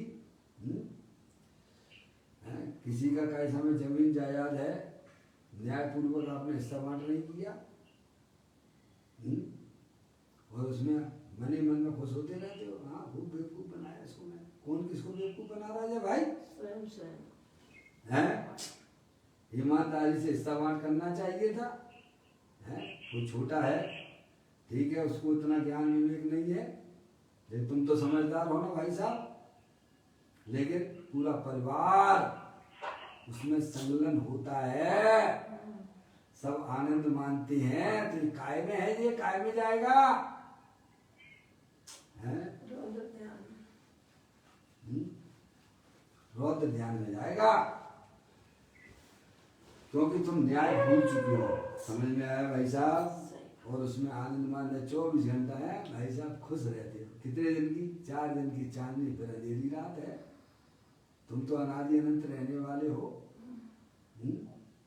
किसी का कैसा में जमीन जायदाद है, न्यायपूर्वक आपने हिस्सा बांट नहीं किया, और उसमें मन ही मन में खुश होते रहते हो। हाँ खूब बेवकूफ बनाया इसको। मैं कौन किसको बेवकूफ बना रहा है भाई? स्वयं हैं। ईमानदारी से हिस्सा बांट करना चाहिए था। हैं वो छोटा है, ठीक है, उसको इतना ज्ञान विवेक नहीं है, लेकिन तुम तो समझदार हो ना भाई साहब। लेकिन पूरा परिवार उसमें संलग्न होता है, सब आनंद मानते हैं, तो ये काय में है, ये काय में जाएगा है? रौद्र ध्यान में जाएगा, क्योंकि तुम न्याय भूल चुके हो। समझ में आया भाई साहब? और उसमें आनंद मान 24 घंटा है भाई साहब, खुश रहते हो। कितने दिन की? 4 दिन की चांदनी, फिर अंधेरी रात है। तुम तो अनादि अनंत रहने वाले हो।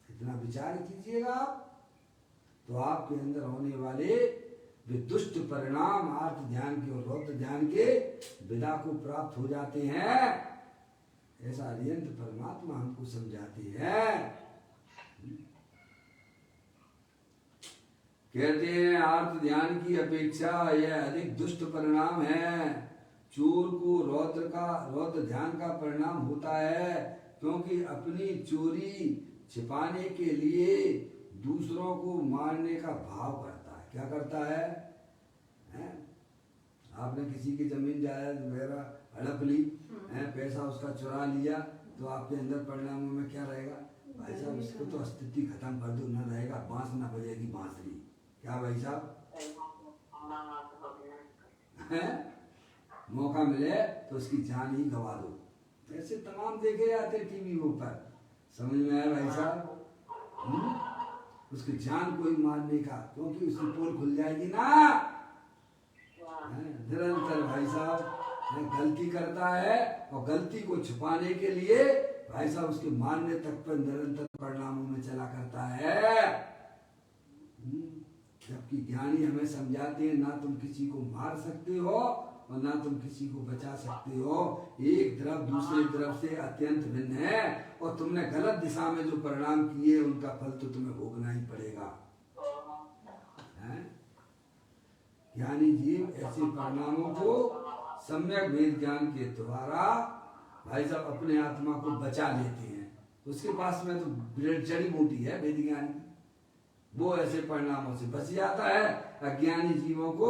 इतना विचार कीजिएगा आप, तो आपके अंदर होने वाले वे दुष्ट परिणाम आर्त ध्यान के और रौद्र ध्यान के विदा को प्राप्त हो जाते हैं। ऐसा अरिहंत परमात्मा हमको समझाते हैं। कहते हैं आर्त ध्यान की अपेक्षा यह अधिक दुष्ट परिणाम है। चोर को रौद्र ध्यान का परिणाम होता है, क्योंकि अपनी चोरी छिपाने के लिए दूसरों को मारने का भाव करता है। क्या करता है? आपने किसी की जमीन जायदाद वगैरह हड़प ली है, पैसा उसका चुरा लिया, तो आपके अंदर परिणामों में क्या रहेगा? भाई साहब इसको तो स्थिति खत्म कर दो, न रहेगा बांस न बजेगी बांसुरी। क्या भाई साहब? मौका मिले तो उसकी जान ही गवा दो। ऐसे तमाम देखे जाते टीवी पर। समझ में आया भाई साहब? उसकी जान कोई मारने का, क्योंकि उसकी पोल खुल जाएगी ना। निरंतर भाई साहब गलती करता है, और गलती को छुपाने के लिए भाई साहब उसके मारने तक पर निरंतर परिणामों में चला करता है। जबकि ज्ञानी हमें समझाते हैं, ना तुम किसी को मार सकते हो और ना तुम किसी को बचा सकते हो। एक द्रव दूसरे द्रव से अत्यंत भिन्न है, और तुमने गलत दिशा में जो परिणाम किए उनका फल तो तुम्हें भोगना ही पड़ेगा। ज्ञानी जीव ऐसे परिणामों को सम्यक वेद ज्ञान के द्वारा भाई साहब अपने आत्मा को बचा लेते हैं। उसके पास में तो जड़ी बूटी है वेद ज्ञान की, वो ऐसे परिणामों से बच जाता है। अज्ञानी जीवों को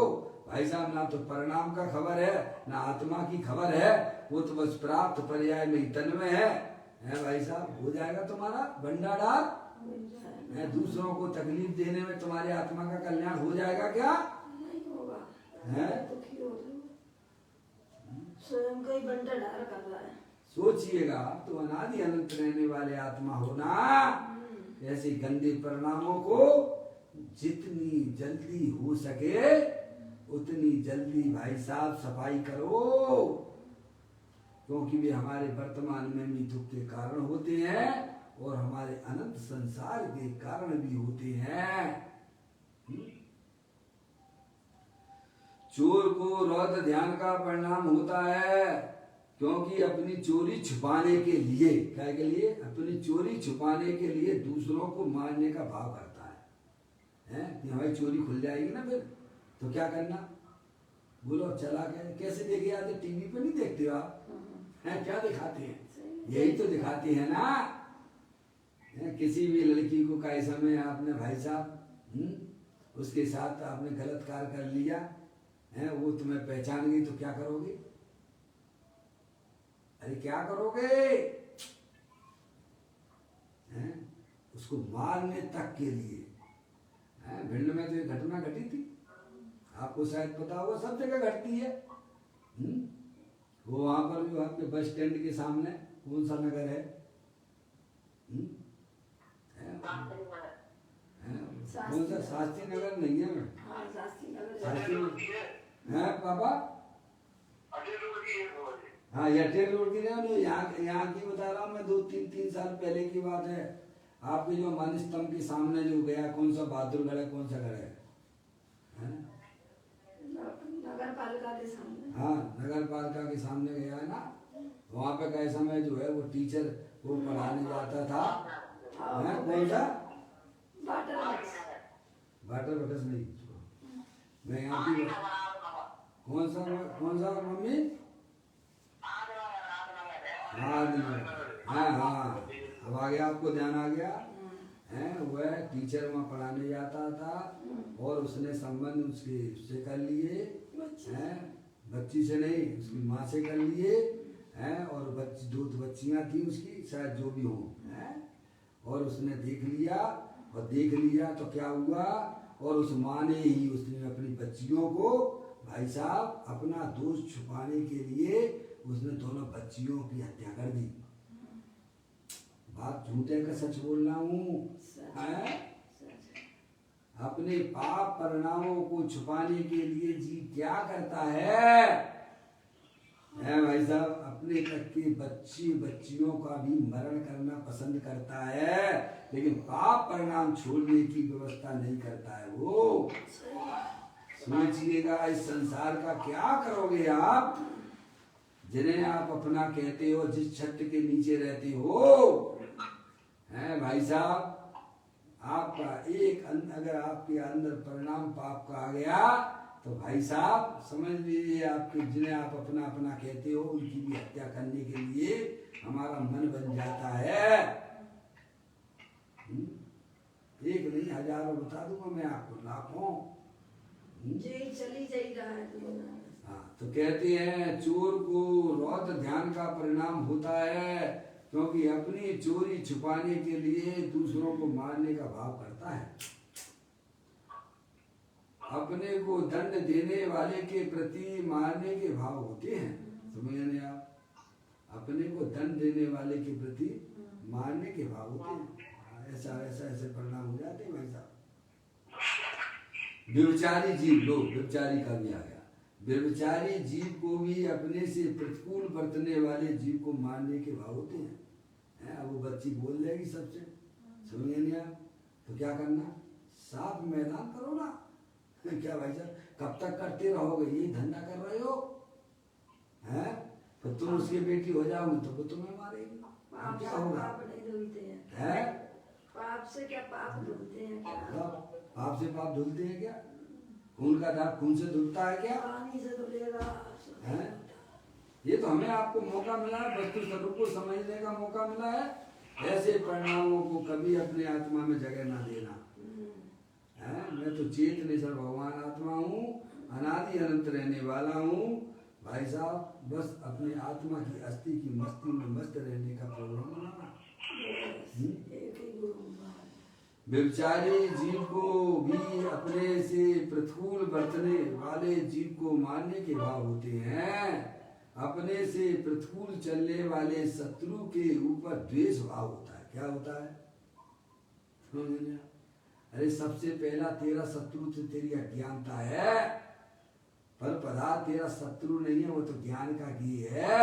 भाई साहब ना तो परिणाम का खबर है, ना आत्मा की खबर है, वो तो बस प्राप्त पर्याय में ही तन में है भाई साहब। हो जाएगा तुम्हारा भंडार, दूसरों को तकलीफ देने में तुम्हारी आत्मा का कल्याण हो जाएगा क्या? नहीं होगा। है स्वयं का ही भंडार कर रहा है। सोचिएगा, तो अनादि अनंत रहने वाले आत्मा होना, ऐसे गंदे परिणामों को जितनी जल्दी हो सके उतनी जल्दी भाई साहब सफाई करो, क्योंकि वे हमारे वर्तमान में भी दुख के कारण होते हैं और हमारे अनंत संसार के कारण भी होते हैं। चोर को रौद्र ध्यान का परिणाम होता है, क्योंकि अपनी चोरी छुपाने के लिए, क्या के लिए? अपनी चोरी छुपाने के लिए दूसरों को मारने का भाव करता है कि हमारी चोरी खुल जाएगी ना, फिर तो क्या करना? बोलो चला कैसे देखे आते? टीवी पे नहीं देखते हो आप? हैं क्या दिखाते हैं? यही तो दिखाते हैं ना। किसी भी लड़की को कई समय आपने भाई साहब उसके साथ आपने गलत कार्य कर लिया है, वो तुम्हें पहचान गई तो क्या करोगे? अरे क्या करोगे? उसको मारने तक के लिए। भिंड में तो ये घटना घटी थी, आपको शायद पता होगा, सब जगह घटती है। वो वहां पर जो आपके बस स्टैंड के सामने कौन सा नगर है? कौन सा? शास्त्री नगर नहीं है? शास्त्री है पापा। हाँ एयरटेल रोड की नहीं, यहाँ की बता रहा हूँ मैं। 2-3 साल पहले की बात है। आपके जो मान स्तंभ के सामने जो गया, कौन सा बहादुरगढ़ है, कौन सा गढ़ है? नगर पालिका के सामने। हाँ नगर पालिका के सामने गया है ना, वहाँ पे कई समय जो है वो टीचर वो पढ़ाने जाता था। कौन सा? वाटर बकस नहीं, मैं यहाँ की कौन सा मम्मी? हाँ हाँ, अब आ गया, आपको ध्यान आ गया वह टीचर वहाँ पढ़ाने जाता था और उसने संबंध उससे कर लिए हैं, बच्ची से नहीं उसकी माँ से कर लिए हैं, और दो बच्चियाँ थी उसकी शायद जो भी हो हैं, और उसने देख लिया तो क्या हुआ, और उस माँ ने ही उसने अपनी बच्चियों को भाई साहब अपना दोष छुपाने के लिए उसने दोनों बच्चियों की हत्या कर दी। बात झूठे का सच बोल रहा हूँ। अपने पाप परिणामों को छुपाने के लिए जीव क्या करता है भाई साहब, अपने तक के बच्चियों का भी मरण करना पसंद करता है, लेकिन पाप परिणाम छोड़ने की व्यवस्था नहीं करता है वो। सोचिएगा इस संसार का क्या करोगे आप, जिन्हें आप अपना कहते हो, जिस छत के नीचे रहते हो हैं भाई साहब, आपका अगर आपके अंदर परिणाम पाप का आ गया तो भाई साहब समझ लीजिए आपके जिन्हें आप अपना कहते हो उनकी भी हत्या करने के लिए हमारा मन बन जाता है। एक नहीं हजारों बता दूंगा मैं आपको, लाखों। चली जा रहा है। हाँ, तो कहते हैं चोर को रौद्र ध्यान का परिणाम होता है, क्योंकि अपनी चोरी छुपाने के लिए दूसरों को मारने का भाव करता है। अपने को दंड देने वाले के प्रति मारने के भाव होते हैं, समझे आप, अपने को दंड देने वाले के प्रति मारने के भाव होते हैं। ऐसे परिणाम हो जाते हैं भाई साहब। व्यभिचारी जीव, लो व्यभिचारी का भी आ गया, व्यभिचारी जीव को भी अपने से प्रतिकूल बरतने वाले जीव को मारने के भाव होते हैं। अब वो बच्ची बोल देगी सबसे, समझे नहीं आप, तो क्या करना, साफ मैदान करो ना। क्या भाई साहब कब तक करते रहोगे, यही धंधा कर रहे हो हैं, तो तुम उसकी बेटी हो जाओगे तो वो तुम्हें मारेगी, क्या होगा है? पाप से क्या पाप धुलते हैं क्या? पाप से पाप धुलते हैं क्या? खून का दाग खून से धुलता है क्या? पानी से धुलेगा है? ये तो हमें आपको मौका मिला है, वस्तु स्वरूप को समझने का मौका मिला है। ऐसे परिणामों को कभी अपने आत्मा में जगह ना देना है। मैं तो चेत निश्चल भगवान आत्मा हूँ, अनादि अनंत रहने वाला हूँ भाई साहब। बस अपने आत्मा की अस्थि की मस्ती में मस्त रहने का प्रोग्राम बनाना। व्यभिचारी जीव को भी अपने से प्रतिकूल बरतने वाले जीव को मारने के भाव होते हैं। अपने से प्रतिकूल चलने वाले शत्रु के ऊपर द्वेष भाव होता है। क्या होता है? अरे सबसे पहला तेरा शत्रु तो तेरी अज्ञानता है, पर पदार्थ तेरा शत्रु नहीं है, वो तो ज्ञान का घी है,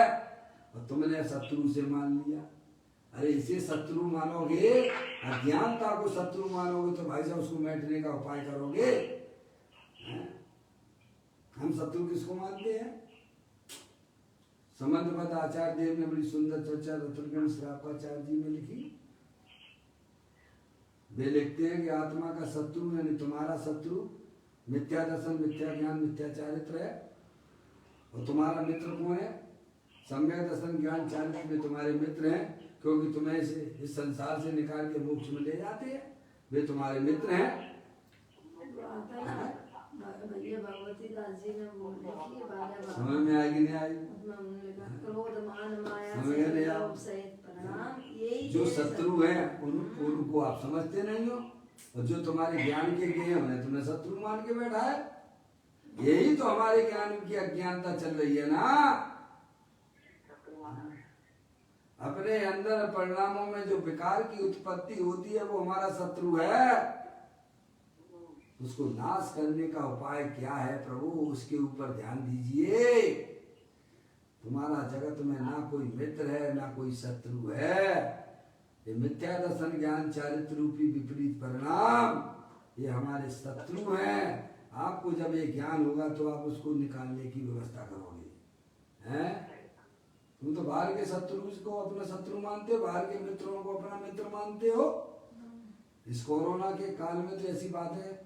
और तुमने शत्रु से मान लिया। अरे इसे शत्रु मानोगे, अज्ञानता को शत्रु मानोगे तो भाई साहब उसको मिटने का उपाय करोगे। हम शत्रु किसको मानते हैं? संबंधपद आचार्य देव ने बड़ी सुंदर चर्चा रतनगण श्रापाचार्य जी में लिखी। वे लिखते हैं कि आत्मा का शत्रु यानी तुम्हारा शत्रु मिथ्या दर्शन, मिथ्या ज्ञान, मिथ्या चारित्र है, और तुम्हारा मित्र कौन है? सम्यक दर्शन ज्ञान चारित्र में तुम्हारे मित्र हैं, क्योंकि तुम्हें इस संसार से निकाल के मोक्ष में ले जाते हैं, वे तुम्हारे मित्र हैं। समझ में आएगी नहीं आएगी? जो शत्रु है उनको आप समझते नहीं हो, और जो तुम्हारे ज्ञान के लिए उन्हें तुमने शत्रु मान के बैठा है। यही तो हमारे ज्ञान की अज्ञानता चल रही है ना। अपने अंदर परिणामों में जो विकार की उत्पत्ति होती है वो हमारा शत्रु है। उसको नाश करने का उपाय क्या है प्रभु, उसके ऊपर ध्यान दीजिए। तुम्हारा जगत में ना कोई मित्र है ना कोई शत्रु है। ये मिथ्या दर्शन ज्ञान चारित्र रूपी विपरीत परिणाम ये हमारे शत्रु हैं। आपको जब ये ज्ञान होगा तो आप उसको निकालने की व्यवस्था करोगे। हैं? तुम तो बाहर के शत्रु को अपना शत्रु मानते हो, बाहर के मित्रों को अपना मित्र मानते हो। इस कोरोना के काल में तो ऐसी बात है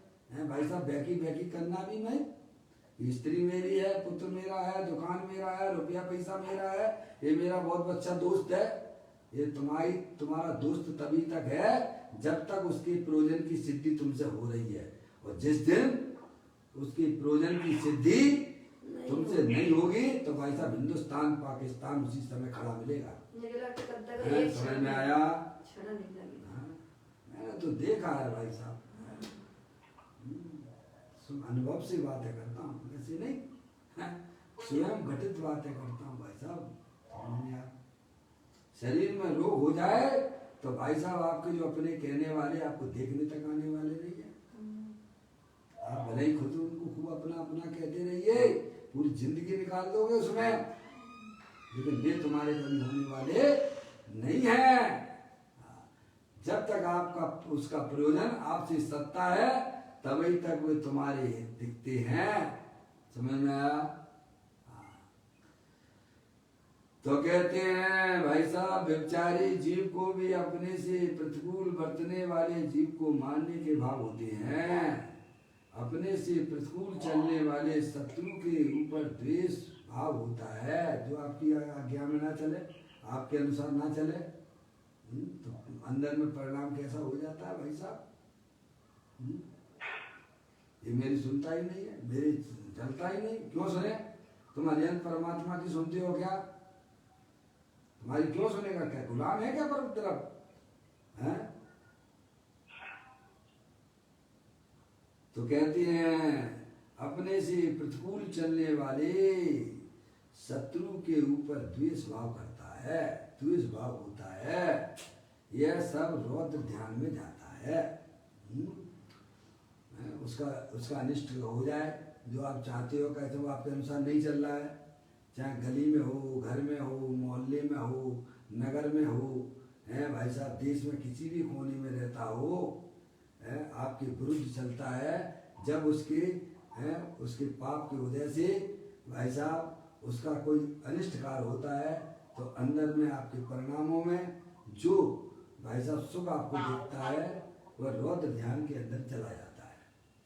भाई साहब, बैकी करना भी नहीं। स्त्री मेरी है, पुत्र मेरा है, दुकान मेरा है, रुपया पैसा मेरा है, ये मेरा बहुत अच्छा दोस्त है, ये तुम्हारा दोस्त तभी तक है जब तक उसके प्रयोजन की सिद्धि तुमसे हो रही है, और जिस दिन उसकी प्रयोजन की सिद्धि तुमसे नहीं होगी तो भाई साहब हिंदुस्तान पाकिस्तान उसी समय खड़ा मिलेगा। समझ में आया? मैंने तो देखा है भाई साहब, अनुभव से बातें करता हूँ, ऐसे नहीं स्वयं घटित बातें करता हूँ भाई साहब। शरीर में रोग हो जाए तो भाई साहब आपके जो अपने कहने वाले आपको देखने तक आने वाले नहीं है। आप भले ही खुद उनको खूब अपना अपना कहते रहिए, पूरी जिंदगी निकाल दोगे उसमें, लेकिन वे तुम्हारे कभी होने वाले नहीं है। जब तक आपका उसका प्रयोजन आपसे सत्ता है तभी तक वे तुम्हारे दिखते हैं। समझ में आया? तो कहते हैं भाई साहब व्यभिचारी जीव को भी अपने से प्रतिकूल बरतने वाले जीव को मारने के भाव होते हैं। अपने से प्रतिकूल चलने वाले शत्रु के ऊपर द्वेष भाव होता है, जो आपकी आज्ञा में ना चले, आपके अनुसार ना चले, तो अंदर में परिणाम कैसा हो जाता है भाई साहब। ये मेरी सुनता ही नहीं है, मेरी चलता ही नहीं। क्यों सुने? तुम अनंत परमात्मा की सुनते हो क्या? तुम्हारी क्यों सुनेगा? क्या गुलाम है क्या पर तरफ है? तो कहती हैं अपने से प्रतिकूल चलने वाले शत्रु के ऊपर द्वेष भाव करता है, द्वेष भाव होता है, यह सब रौद्र ध्यान में जाता है। उसका अनिष्ट हो जाए, जो आप चाहते हो कहते हो आपके अनुसार नहीं चल रहा है, चाहे गली में हो, घर में हो, मोहल्ले में हो, नगर में हो, है भाई साहब, देश में किसी भी कोने में रहता हो, है आपके विरुद्ध चलता है। जब उसके पाप के उदय से भाई साहब उसका कोई अनिष्ट कार्य होता है तो अंदर में आपके परिणामों में जो भाई साहब सुख आपको दिखता है वह रौद्र ध्यान के अंदर चला जाता है।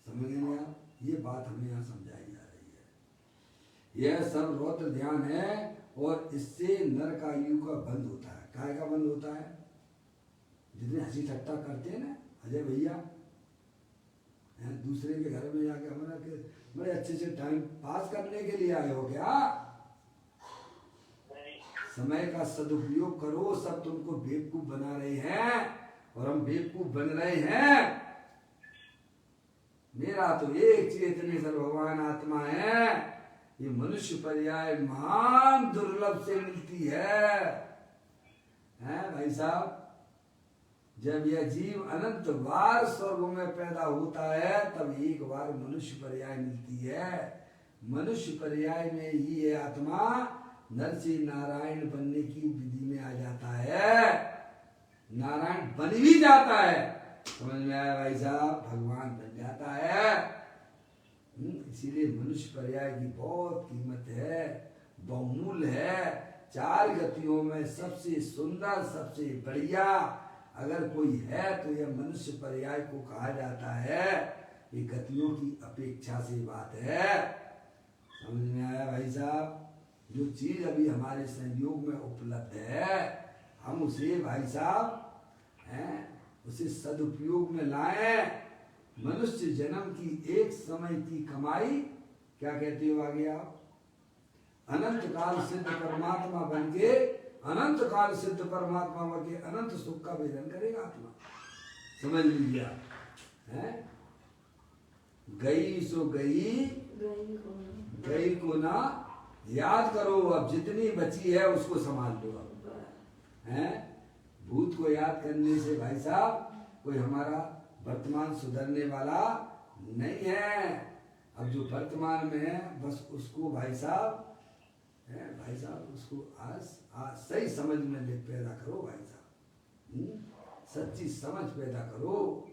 समझ गए आप? ये बात हमें यहाँ समझाई जा रही है। यह सब रौद्र ध्यान है और इससे नरक आयु का बंद होता है। काय का बंद होता है? जितने हंसी ठट्टा करते हैं ना अजय भैया, दूसरे के घर में जाके हमारा बड़े अच्छे से टाइम पास करने के लिए आए हो क्या? समय का सदुपयोग करो। सब तुमको बेवकूफ बना रहे हैं और हम बेवकूफ बन रहे हैं। मेरा तो एक चेतनेश्वर भगवान आत्मा है, ये मनुष्य पर्याय महान दुर्लभ से मिलती है भाई साहब। जब यह जीव अनंत बार स्वर्ग में पैदा होता है तब एक बार मनुष्य पर्याय मिलती है। मनुष्य पर्याय में ही ये आत्मा नर से नारायण बनने की विधि में आ जाता है, नारायण बन भी जाता है। समझ में आया भाई साहब? भगवान बन जाता है। इसीलिए मनुष्य पर्याय की बहुत कीमत है, बहुमूल्य है। 4 गतियों में सबसे सुंदर, सबसे बढ़िया अगर कोई है तो यह मनुष्य पर्याय को कहा जाता है। ये गतियों की अपेक्षा से बात है। समझ में आया भाई साहब? जो चीज अभी हमारे संयोग में उपलब्ध है हम उसे भाई साहब उसे सदुपयोग में लाएं। मनुष्य जन्म की एक समय की कमाई क्या कहते हो आगे आप? अनंत काल सिद्ध परमात्मा बन के अनंत काल सिद्ध परमात्मा के अनंत सुख का वेदन करेगा आत्मा। समझ लीजिए है? गई सो गई को ना याद करो। अब जितनी बची है उसको संभाल लो। अब है भूत को याद करने से भाई साहब कोई हमारा वर्तमान सुधरने वाला नहीं है। अब जो वर्तमान में है बस उसको भाई साहब उसको आज सही समझ में पैदा करो भाई साहब। सच्ची समझ पैदा करो।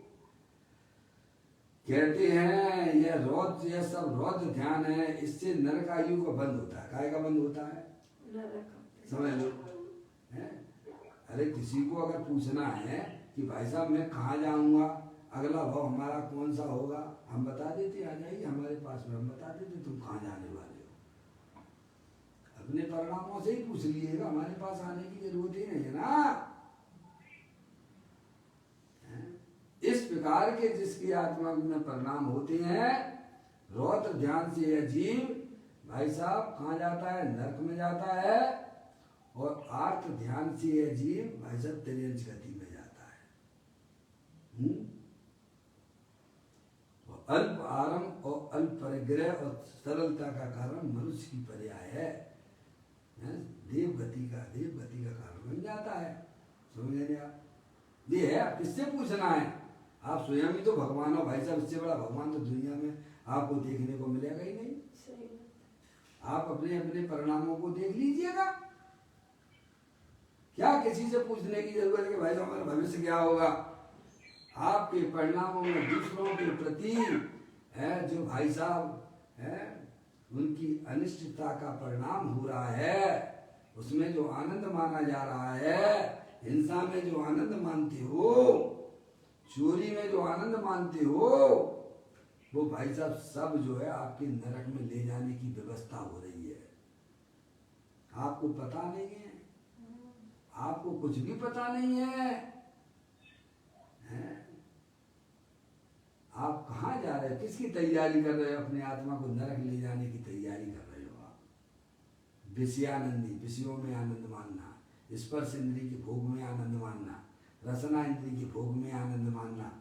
कहते हैं यह सब रौद्र ध्यान है, इससे नरक आयु का बंद होता है। काय का बंद होता है? समझ लो। अरे किसी को अगर पूछना है कि भाई साहब मैं कहाँ जाऊंगा, अगला भाव हमारा कौन सा होगा, हम बता देते, आ जाइए हमारे पास में, हम बता देते तुम कहाँ जाने वाले हो। अब अपने परिणामों से ही पूछ लीजिएगा, हमारे पास आने की जरूरत ही नहीं है ना। इस प्रकार के जिसकी आत्मा में परिणाम होते हैं, रौद्र ध्यान से यह जीव भाई साहब कहाँ जाता है? नरक में जाता है। और आर्त ध्यान से यह जीव भाई साहब तिर्यंच गति में जाता है। अल्प आरंभ और अल्प परिग्रह और सरलता का कारण मनुष्य की पर्याय है। देव गति का कारण बन जाता है। समझ रहे आप? ये है, आप किससे पूछना है? आप स्वयं ही तो भगवान हो भाई साहब। इससे बड़ा भगवान तो दुनिया में आपको देखने को मिलेगा ही नहीं। आप अपने अपने परिणामों को देख लीजिएगा। क्या किसी से पूछने की जरूरत है कि भाई साहब हमारा भविष्य क्या होगा? आपके परिणामों में दूसरों के प्रति है जो भाई साहब है उनकी अनिष्टता का परिणाम हो रहा है, उसमें जो आनंद माना जा रहा है, हिंसा में जो आनंद मानते हो, चोरी में जो आनंद मानते हो, वो भाई साहब सब जो है आपके नरक में ले जाने की व्यवस्था हो रही है। आपको पता नहीं है, आपको कुछ भी पता नहीं है, हैं? आप कहाँ जा रहे हो? किसकी तैयारी कर रहे हो? अपने आत्मा को नरक ले जाने की तैयारी कर रहे हो आप। विषयानंदी, विषयों में आनंद मानना, स्पर्श इंद्रिय के भोग में आनंद मानना, रसना इंद्रिय के भोग में आनंद मानना।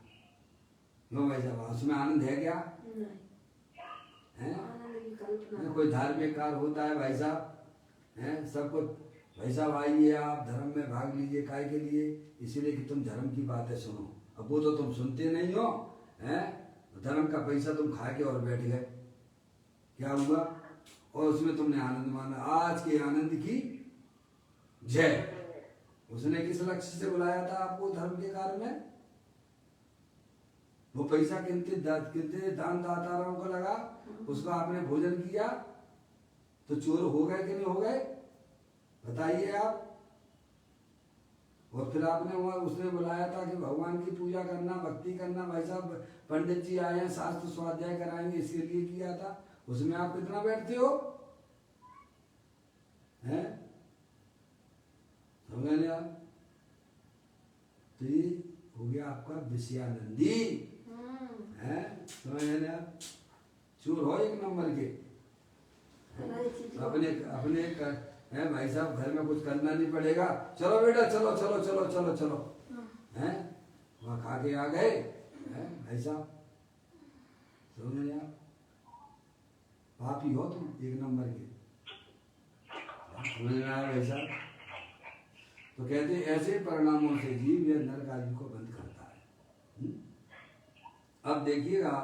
क्यों भाई साहब, उसमें आनंद है क्या? नहीं। कोई धार्मिक कार्य होता है भाई साहब, हैं सबको भाई साहब आइए आप धर्म में भाग लीजिए, काय के लिए? इसीलिए कि तुम धर्म की बातें सुनो। अब वो तो तुम सुनते नहीं हो, हैं? धर्म का पैसा तुम खा के और बैठ गए, क्या हुआ? और उसमें तुमने आनंद माना। आज के आनंद की जय। उसने किस लक्ष्य से बुलाया था आपको धर्म के कार्य में? वो पैसा कितने दान दातारों को लगा, उसका आपने भोजन किया, तो चोर हो गए कि नहीं हो गए? बताइए आप। और फिर आपने उसने बुलाया था कि भगवान की पूजा करना, भक्ति करना। भाई साहब पंडित जी आए हैं, शास्त्र स्वाध्याय कराएंगे, इसके लिए किया था। उसमें आप कितना बैठते हो? हैं? समझ लिया? तो ये हो गया आपका विषयानंदी, हैं? समझ लिया? चोर हो एक नंबर के। अपने हैं भाई साहब, घर में कुछ करना नहीं पड़ेगा, चलो बेटा चलो चलो चलो चलो चलो, हैं? वहाँ खा के आ गए, हैं भाई साहब? समझ लिया? पापी हो तुम एक नंबर के। समझ में आया भाई साहब? तो कहते ऐसे परिणामों से जीव यह नरक आदि को बंद करता है। अब देखिएगा,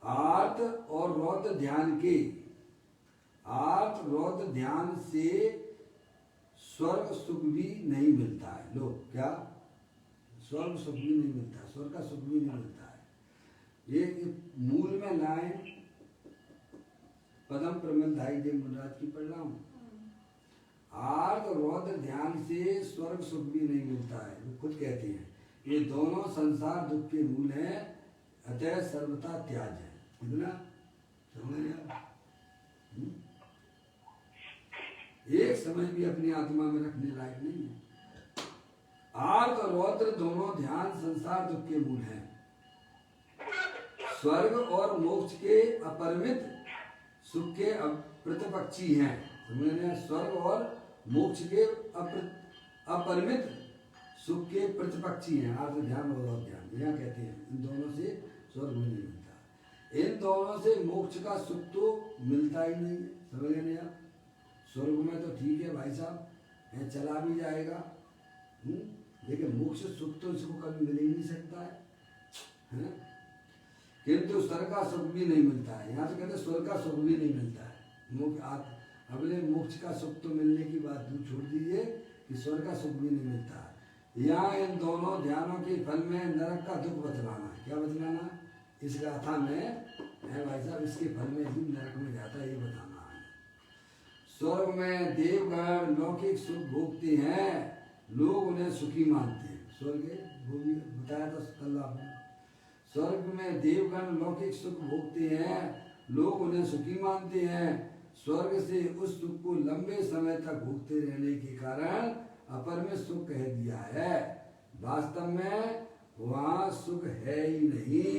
आर्त और रौद्र ध्यान के, आर्त रौद्र ध्यान से स्वर्ग सुख भी नहीं मिलता है। लोग क्या? स्वर्ग सुख भी नहीं मिलता, स्वर्ग का सुख भी नहीं मिलता है। ये मूल में लाइन पदम प्रमदाई देव मुनराज की पढ़ रहा हूं। आर्त और रौद्र ध्यान से स्वर्ग सुख भी नहीं मिलता है। वो खुद कहते हैं ये दोनों संसार दुख के मूल हैं, अतः सर्वथा त्याज है। कितना समझ लिया? एक समय भी अपनी आत्मा में रखने लायक नहीं है। आर्त और रौद्र दोनों ध्यान संसार दुख के मूल हैं। स्वर्ग और मोक्ष के अपरिमित सुख के प्रतिपक्षी हैं। समझ रहे? स्वर्ग और मोक्ष के अपरिमित सुख के प्रतिपक्षी हैं। आर्त ध्यान और रौद्र ध्यान, यहाँ कहते हैं इन दोनों से स्वर्ग भी नहीं मिलता, इन दोनों से मोक्ष का सुख तो मिलता ही नहीं है। समझ रहे आप? स्वर्ग में तो ठीक है भाई साहब, चला भी जाएगा, लेकिन मोक्ष सुख तो इसको कभी मिल ही नहीं सकता है, किंतु स्वर्ग का सुख भी नहीं मिलता है। यहाँ तो कहते स्वर्ग का सुख भी नहीं मिलता है। अपने मोक्ष का सुख तो मिलने की बात छोड़ दीजिए कि स्वर्ग का सुख भी नहीं मिलता है। यहाँ इन दोनों ध्यानों के फल में नरक का दुख बतलाना है। क्या बतलाना? इस गाथा में है भाई साहब, इसके फल में ही नरक में जाता है, ये बताना है। स्वर्ग में देवगण लौकिक सुख भोगते हैं, लोग उन्हें सुखी मानते हैं। स्वर्ग भोगी बताया था कल आपने। स्वर्ग में देवगण लौकिक सुख भोगते हैं, लोग उन्हें सुखी मानते हैं, स्वर्ग से उस सुख को लंबे समय तक भोगते रहने के कारण अपर में सुख कह दिया है। वास्तव में वहाँ सुख है ही नहीं।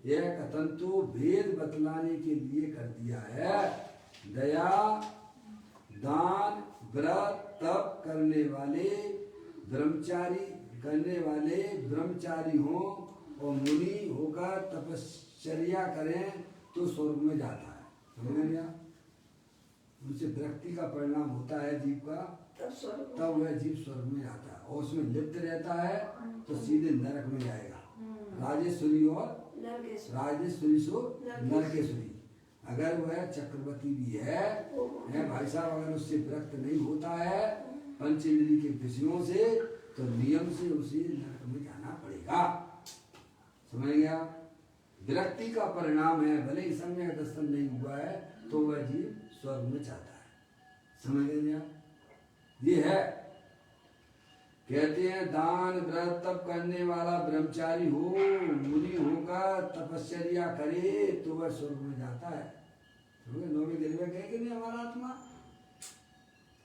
यह कथन तो भेद बतलाने के लिए कर दिया है। दया, दान, व्रत, तप करने वाले ब्रह्मचारी हों और मुनि होकर तपश्चर्या करें तो स्वर्ग में जाता है। समझ गया? उनसे विरक्ति का परिणाम होता है जीव का, तब वह जीव स्वर्ग में जाता है और उसमें लिप्त रहता है तो सीधे नरक में जाएगा। राजेश्वरी और राजेश्वरी सो नरकेश्वरी। अगर वह चक्रवर्ती भी है भाई साहब, अगर उससे विरक्त नहीं होता है पंच इंद्रिय के विषयों से, तो नियम से उसे नरक में जाना पड़ेगा। समझ गया? विरक्ति का परिणाम है, भले ही सम्यक दर्शन नहीं हुआ है तो वह जीव स्वर्ग में जाता है। समझ गए? ये है, कहते हैं दान व्रत तप करने वाला ब्रह्मचारी हो, मुनि होकर तपश्चर्या करे तो वह स्वर्ग में जाता है। नौवे गिर में गए कि नहीं हमारा आत्मा?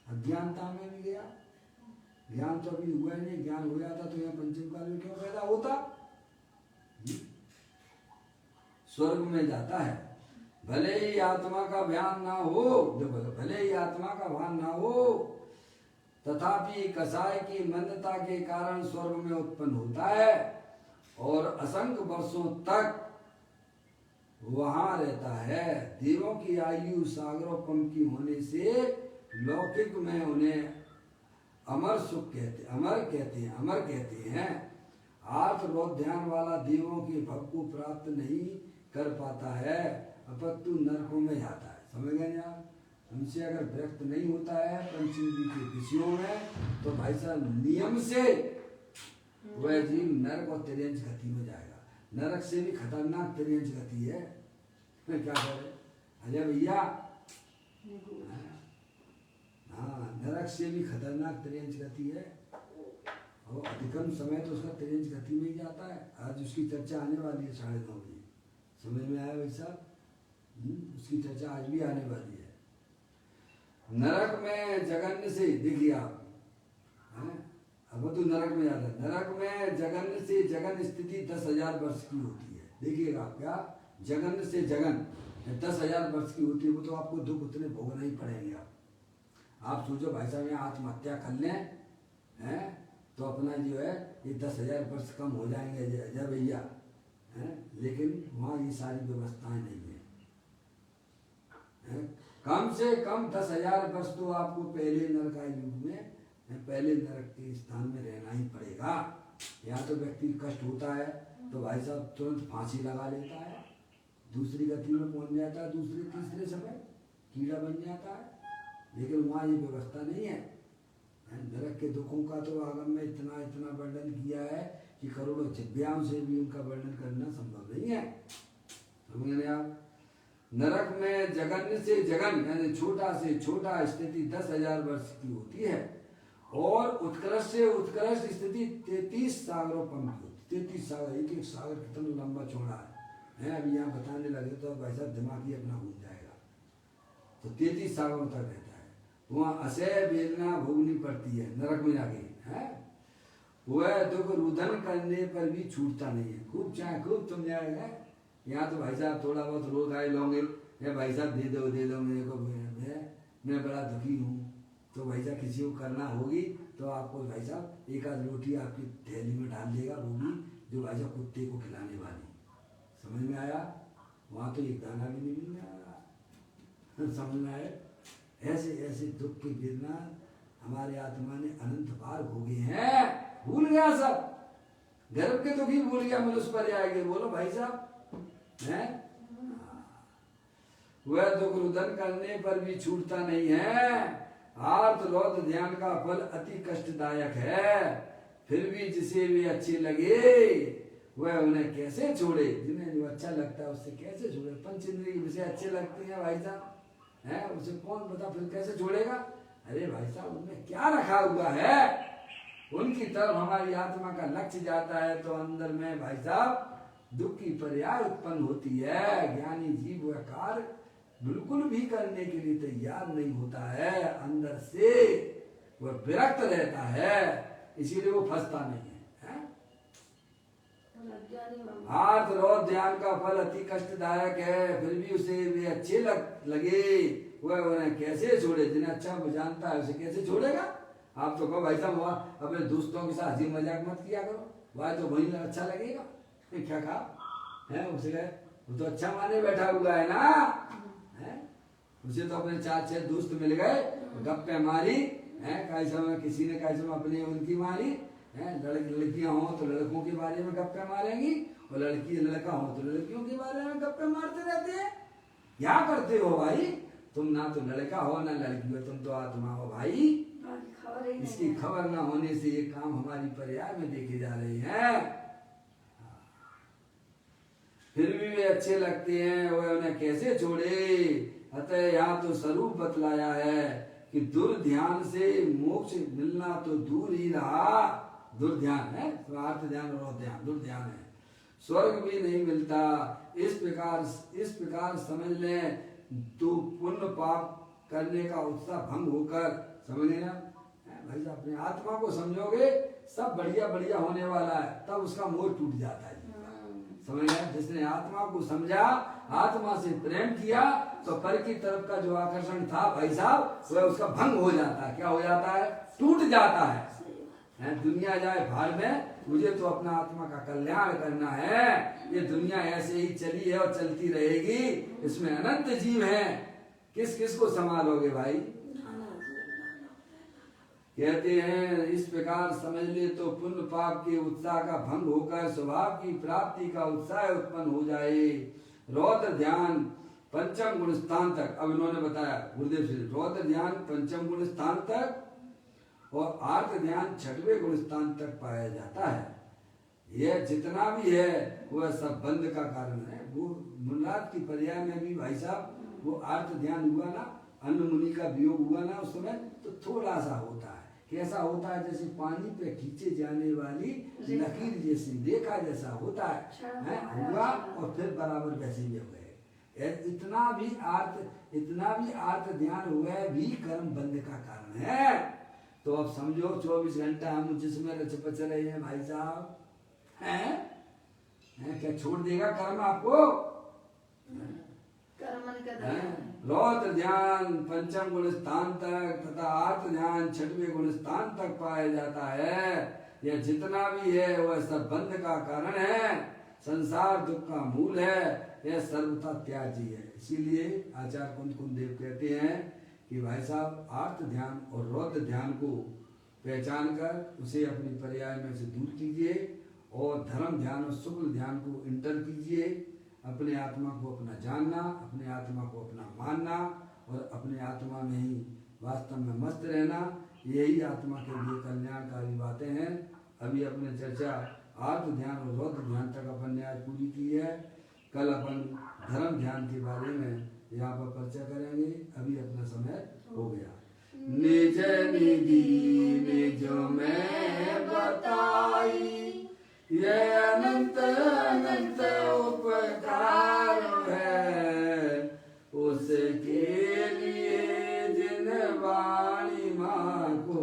अज्ञानता में भी गया। ज्ञान तो अभी हुआ ही नहीं, ज्ञान हो जाता तो यह पंचम काल में क्यों पैदा होता? स्वर्ग में जाता है। भले ही आत्मा का ध्यान ना हो, भले ही आत्मा का भान ना हो, तथापि कसाय की मंदता के कारण स्वर्ग में उत्पन्न होता है और असंख्य वर्षों तक वहां रहता है। देवों की आयु सागरोपम की होने से लौकिक में उन्हें अमर सुख अमर कहते हैं। आर्थ रोध ध्यान वाला देवों के भव को प्राप्त नहीं कर पाता है, अपितु नरकों में जाता है। समझ गए ना? उनसे अगर विरक्त नहीं होता है पंचेंद्रिय के विषयों में, तो भाई साहब नियम से वह जीव नरक और तिर्यंच गति में जाएगा। नरक से भी खतरनाक तिर्यंच गति है। क्या करे अजय भैया? हाँ, नरक से भी खतरनाक तिर्यंच गति है और अधिकतम समय तो उसका तिर्यंच गति में ही जाता है। आज उसकी चर्चा आने वाली है 9:30 बजे। समझ में आया भाई साहब? उसकी चर्चा आज भी आने वाली है। नरक में जगन्य से, देखिए आप, अब तो नरक में जाता है। नरक में जगन्य से जगन स्थिति 10,000 वर्ष की होती है। देखिएगा आप, क्या जगन से जगन 10,000 वर्ष की होती है। वो तो आपको दुख उतने भोगना ही पड़ेंगे। आप सोचो भाई साहब यहाँ आत्महत्या कर लें हैं तो अपना जो है ये 10,000 वर्ष कम हो जाएंगे अजय भैया, लेकिन वहाँ ये सारी व्यवस्थाएं नहीं है। कम से कम 10,000 वर्ष तो आपको पहले नरक युग में, पहले नरक के स्थान में रहना ही पड़ेगा। यहाँ तो व्यक्ति कष्ट होता है तो भाई साहब तुरंत फांसी लगा लेता है, दूसरी गति में पहुंच जाता है, दूसरे तीसरे समय कीड़ा बन जाता है। लेकिन वहाँ ये व्यवस्था नहीं है। नरक के दुखों का तो आगम में इतना इतना वर्णन किया है कि करोड़ों दिव्यांग से भी उनका वर्णन करना संभव नहीं है। समझ आप? नरक में जगन्य से जगन यानी छोटा से छोटा स्थिति 10,000 वर्ष की होती है और उत्कृष्ट से उत्कृष्ट स्थिति 33 सागरोपम की होती है। 33 सागर, एक एक सागर कितना लंबा चौड़ा है। अभी यहाँ बताने लगे तो भाई साहब दिमाग ही अपना घूम जाएगा। तो 33 सागरों तक रहता है। वहाँ असह्य वेदना भोगनी पड़ती है नरक में जाके। है वह दुख रुदन करने पर भी छूटता नहीं है। खूब चाहे खूब तुम जाएगा। यहाँ तो भाई साहब थोड़ा बहुत रोग आए लोगे, भाई साहब दे दो मेरे को, मैं बड़ा दुखी हूँ, तो भाई साहब किसी को करना होगी तो आपको भाई साहब एक आध रोटी आपकी थैली में डाल देगा, वो भी जो भाई साहब कुत्ते को खिलाने वाली। समझ में आया? वहाँ तो एक दाना भी नहीं मिलना। समझ में आया? ऐसे ऐसे दुख की वेदना हमारे आत्मा ने अनंत बार भोगे हैं। भूल गया सब, गर्भ के दुख ही भूल गया, मनुष्य पर आएंगे। बोलो भाई साहब है? वह दुख रुदन करने पर भी छूटता नहीं है। आर्त रोध ध्यान का फल अति कष्टदायक है, फिर भी जिसे वे अच्छे लगे वह उन्हें कैसे छोड़े। जिन्हें जो अच्छा लगता है उससे कैसे छोड़े। पंच इंद्रिय विषय अच्छे लगते हैं भाई साहब, है उसे कौन बता फिर कैसे छोड़ेगा। अरे भाई साहब उनमें क्या रखा हुआ है, उनकी तरफ हमारी आत्मा का लक्ष्य जाता है तो अंदर में भाई साहब दुख की पर्याय उत्पन्न होती है। ज्ञानी जीव वह कार्य बिल्कुल भी करने के लिए तैयार नहीं होता है, अंदर से वह विरक्त रहता है, इसीलिए वो फंसता नहीं है, हैं? आर्थ रोध ध्यान का फल अति कष्टदायक है, फिर भी उसे वे अच्छे लगे वह उन्हें कैसे छोड़े। जिन्हें अच्छा जानता है उसे कैसे छोड़ेगा। आप तो कहो भाई साहब हुआ अपने दोस्तों के साथ हंसी मजाक मत किया करो, वह तो वही अच्छा लगेगा। क्या कहा है उसे, वो तो अच्छा माने बैठा हुआ है ना, है? उसे तो अपने 4-6 दोस्त मिल गए, गप्पे मारी है, किसी ने अपनी उनकी मारी है। लड़कियां हो तो लड़कों के बारे में गप्पे मारेंगी, और लड़का हो तो लड़कियों के बारे में गप्पे मारते रहते हैं। क्या करते हो भाई तुम, ना तो लड़का हो ना लड़की हो, तुम तो आत्मा हो भाई। इसकी खबर ना होने से ये काम हमारी पर्याय में देखे जा रहे हैं। फिर भी वे अच्छे लगते हैं, वह उन्हें कैसे छोड़े। अतः यहाँ तो स्वरूप बतलाया है कि दुर्ध्यान से मोक्ष मिलना तो दूर ही रहा। दुर्ध्यान है, स्वार्थ ध्यान और ध्यान, दुर्ध्यान है, स्वर्ग भी नहीं मिलता। इस प्रकार समझ लें तो पुण्य पाप करने का उत्साह भंग होकर, समझ लेना भाई साहब, अपने आत्मा को समझोगे सब बढ़िया बढ़िया होने वाला है, तब उसका मोह टूट जाता है। समझ गया। जिसने आत्मा को समझा, आत्मा से प्रेम किया, तो पर की तरफ का जो आकर्षण था भाई साहब, वह उसका भंग हो जाता है। क्या हो जाता है, टूट जाता है। दुनिया जाए भाड़ में, मुझे तो अपना आत्मा का कल्याण करना है। ये दुनिया ऐसे ही चली है और चलती रहेगी, इसमें अनंत जीव हैं, किस किस को संभालोगे भाई। कहते हैं इस प्रकार समझ ले तो पुण्य पाप के उत्साह का भंग होकर स्वभाव की प्राप्ति का उत्साह उत्पन्न हो जाए। रौद्र ध्यान पंचम गुण स्थान तक, अब इन्होंने बताया गुरुदेव श्री, रौद्र ध्यान पंचम गुण स्थान तक और आर्त ध्यान 6वें गुण स्थान तक पाया जाता है। यह जितना भी है वह सब बंध का कारण है। वो मुनरात की पर्याय में भी भाई साहब वो आर्त ध्यान हुआ ना, अन्न मुनि का वियोग हुआ ना उस समय, तो थोड़ा सा होता है। कैसा होता है, जैसे पानी पे खींचे जाने वाली लकीर जैसी रेखा जैसा होता है, हुआ और फिर बराबर वैसे ही हो गए। इतना भी आर्त ध्यान हुआ भी कर्म बंध का कारण है। तो अब समझो 24 घंटा हम जिसमें रच रहे हैं भाई साहब, हैं क्या छोड़ देगा कर्म आपको। रौद्र ध्यान पंचम गुण स्थान तक तथा आर्त ध्यान 6वें गुण स्थान तक पाया जाता है। यह जितना भी है वह सब बंध का कारण है, संसार दुख का मूल है, यह सर्वथा त्याजी है। इसीलिए आचार्य कुंद देव कहते हैं कि भाई साहब आर्त ध्यान और रौद्र ध्यान को पहचान कर उसे अपनी पर्याय में से दूर कीजिए और धर्म ध्यान और शुक्ल ध्यान को इंटर कीजिए। अपने आत्मा को अपना जानना, अपने आत्मा को अपना मानना और अपने आत्मा में ही वास्तव में मस्त रहना, यही आत्मा के लिए कल्याणकारी बातें हैं। अभी अपने चर्चा आर्त ध्यान और रौद्र ध्यान तक अपन ने आज पूरी की है। कल अपन धर्म ध्यान के बारे में यहाँ पर चर्चा करेंगे। अभी अपना समय हो गया। निज निधि निज में बताई, ये अनंत अनंत उपकार है, उसके लिए जिन वाणी माँ को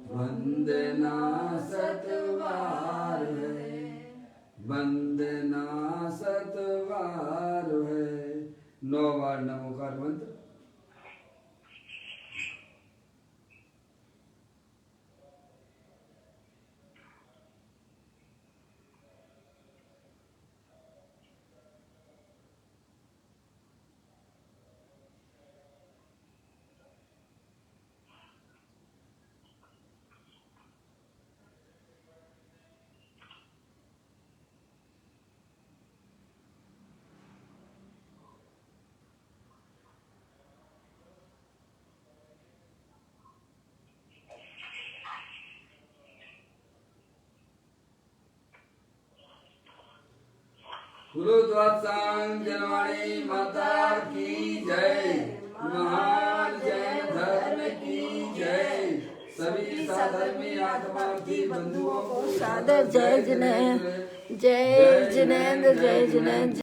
वंदना सतवार है, वंदना सतवार है। 9 बार नमोकार मंत्र। गुरुद्वार जनवाणी माता की जय, महान जैन धर्म की जय, सभी साधर्मी आत्मा की बंधुओं को सादर जय जिनेंद्र, जय जिनेंद्र, जय जिनेंद्र।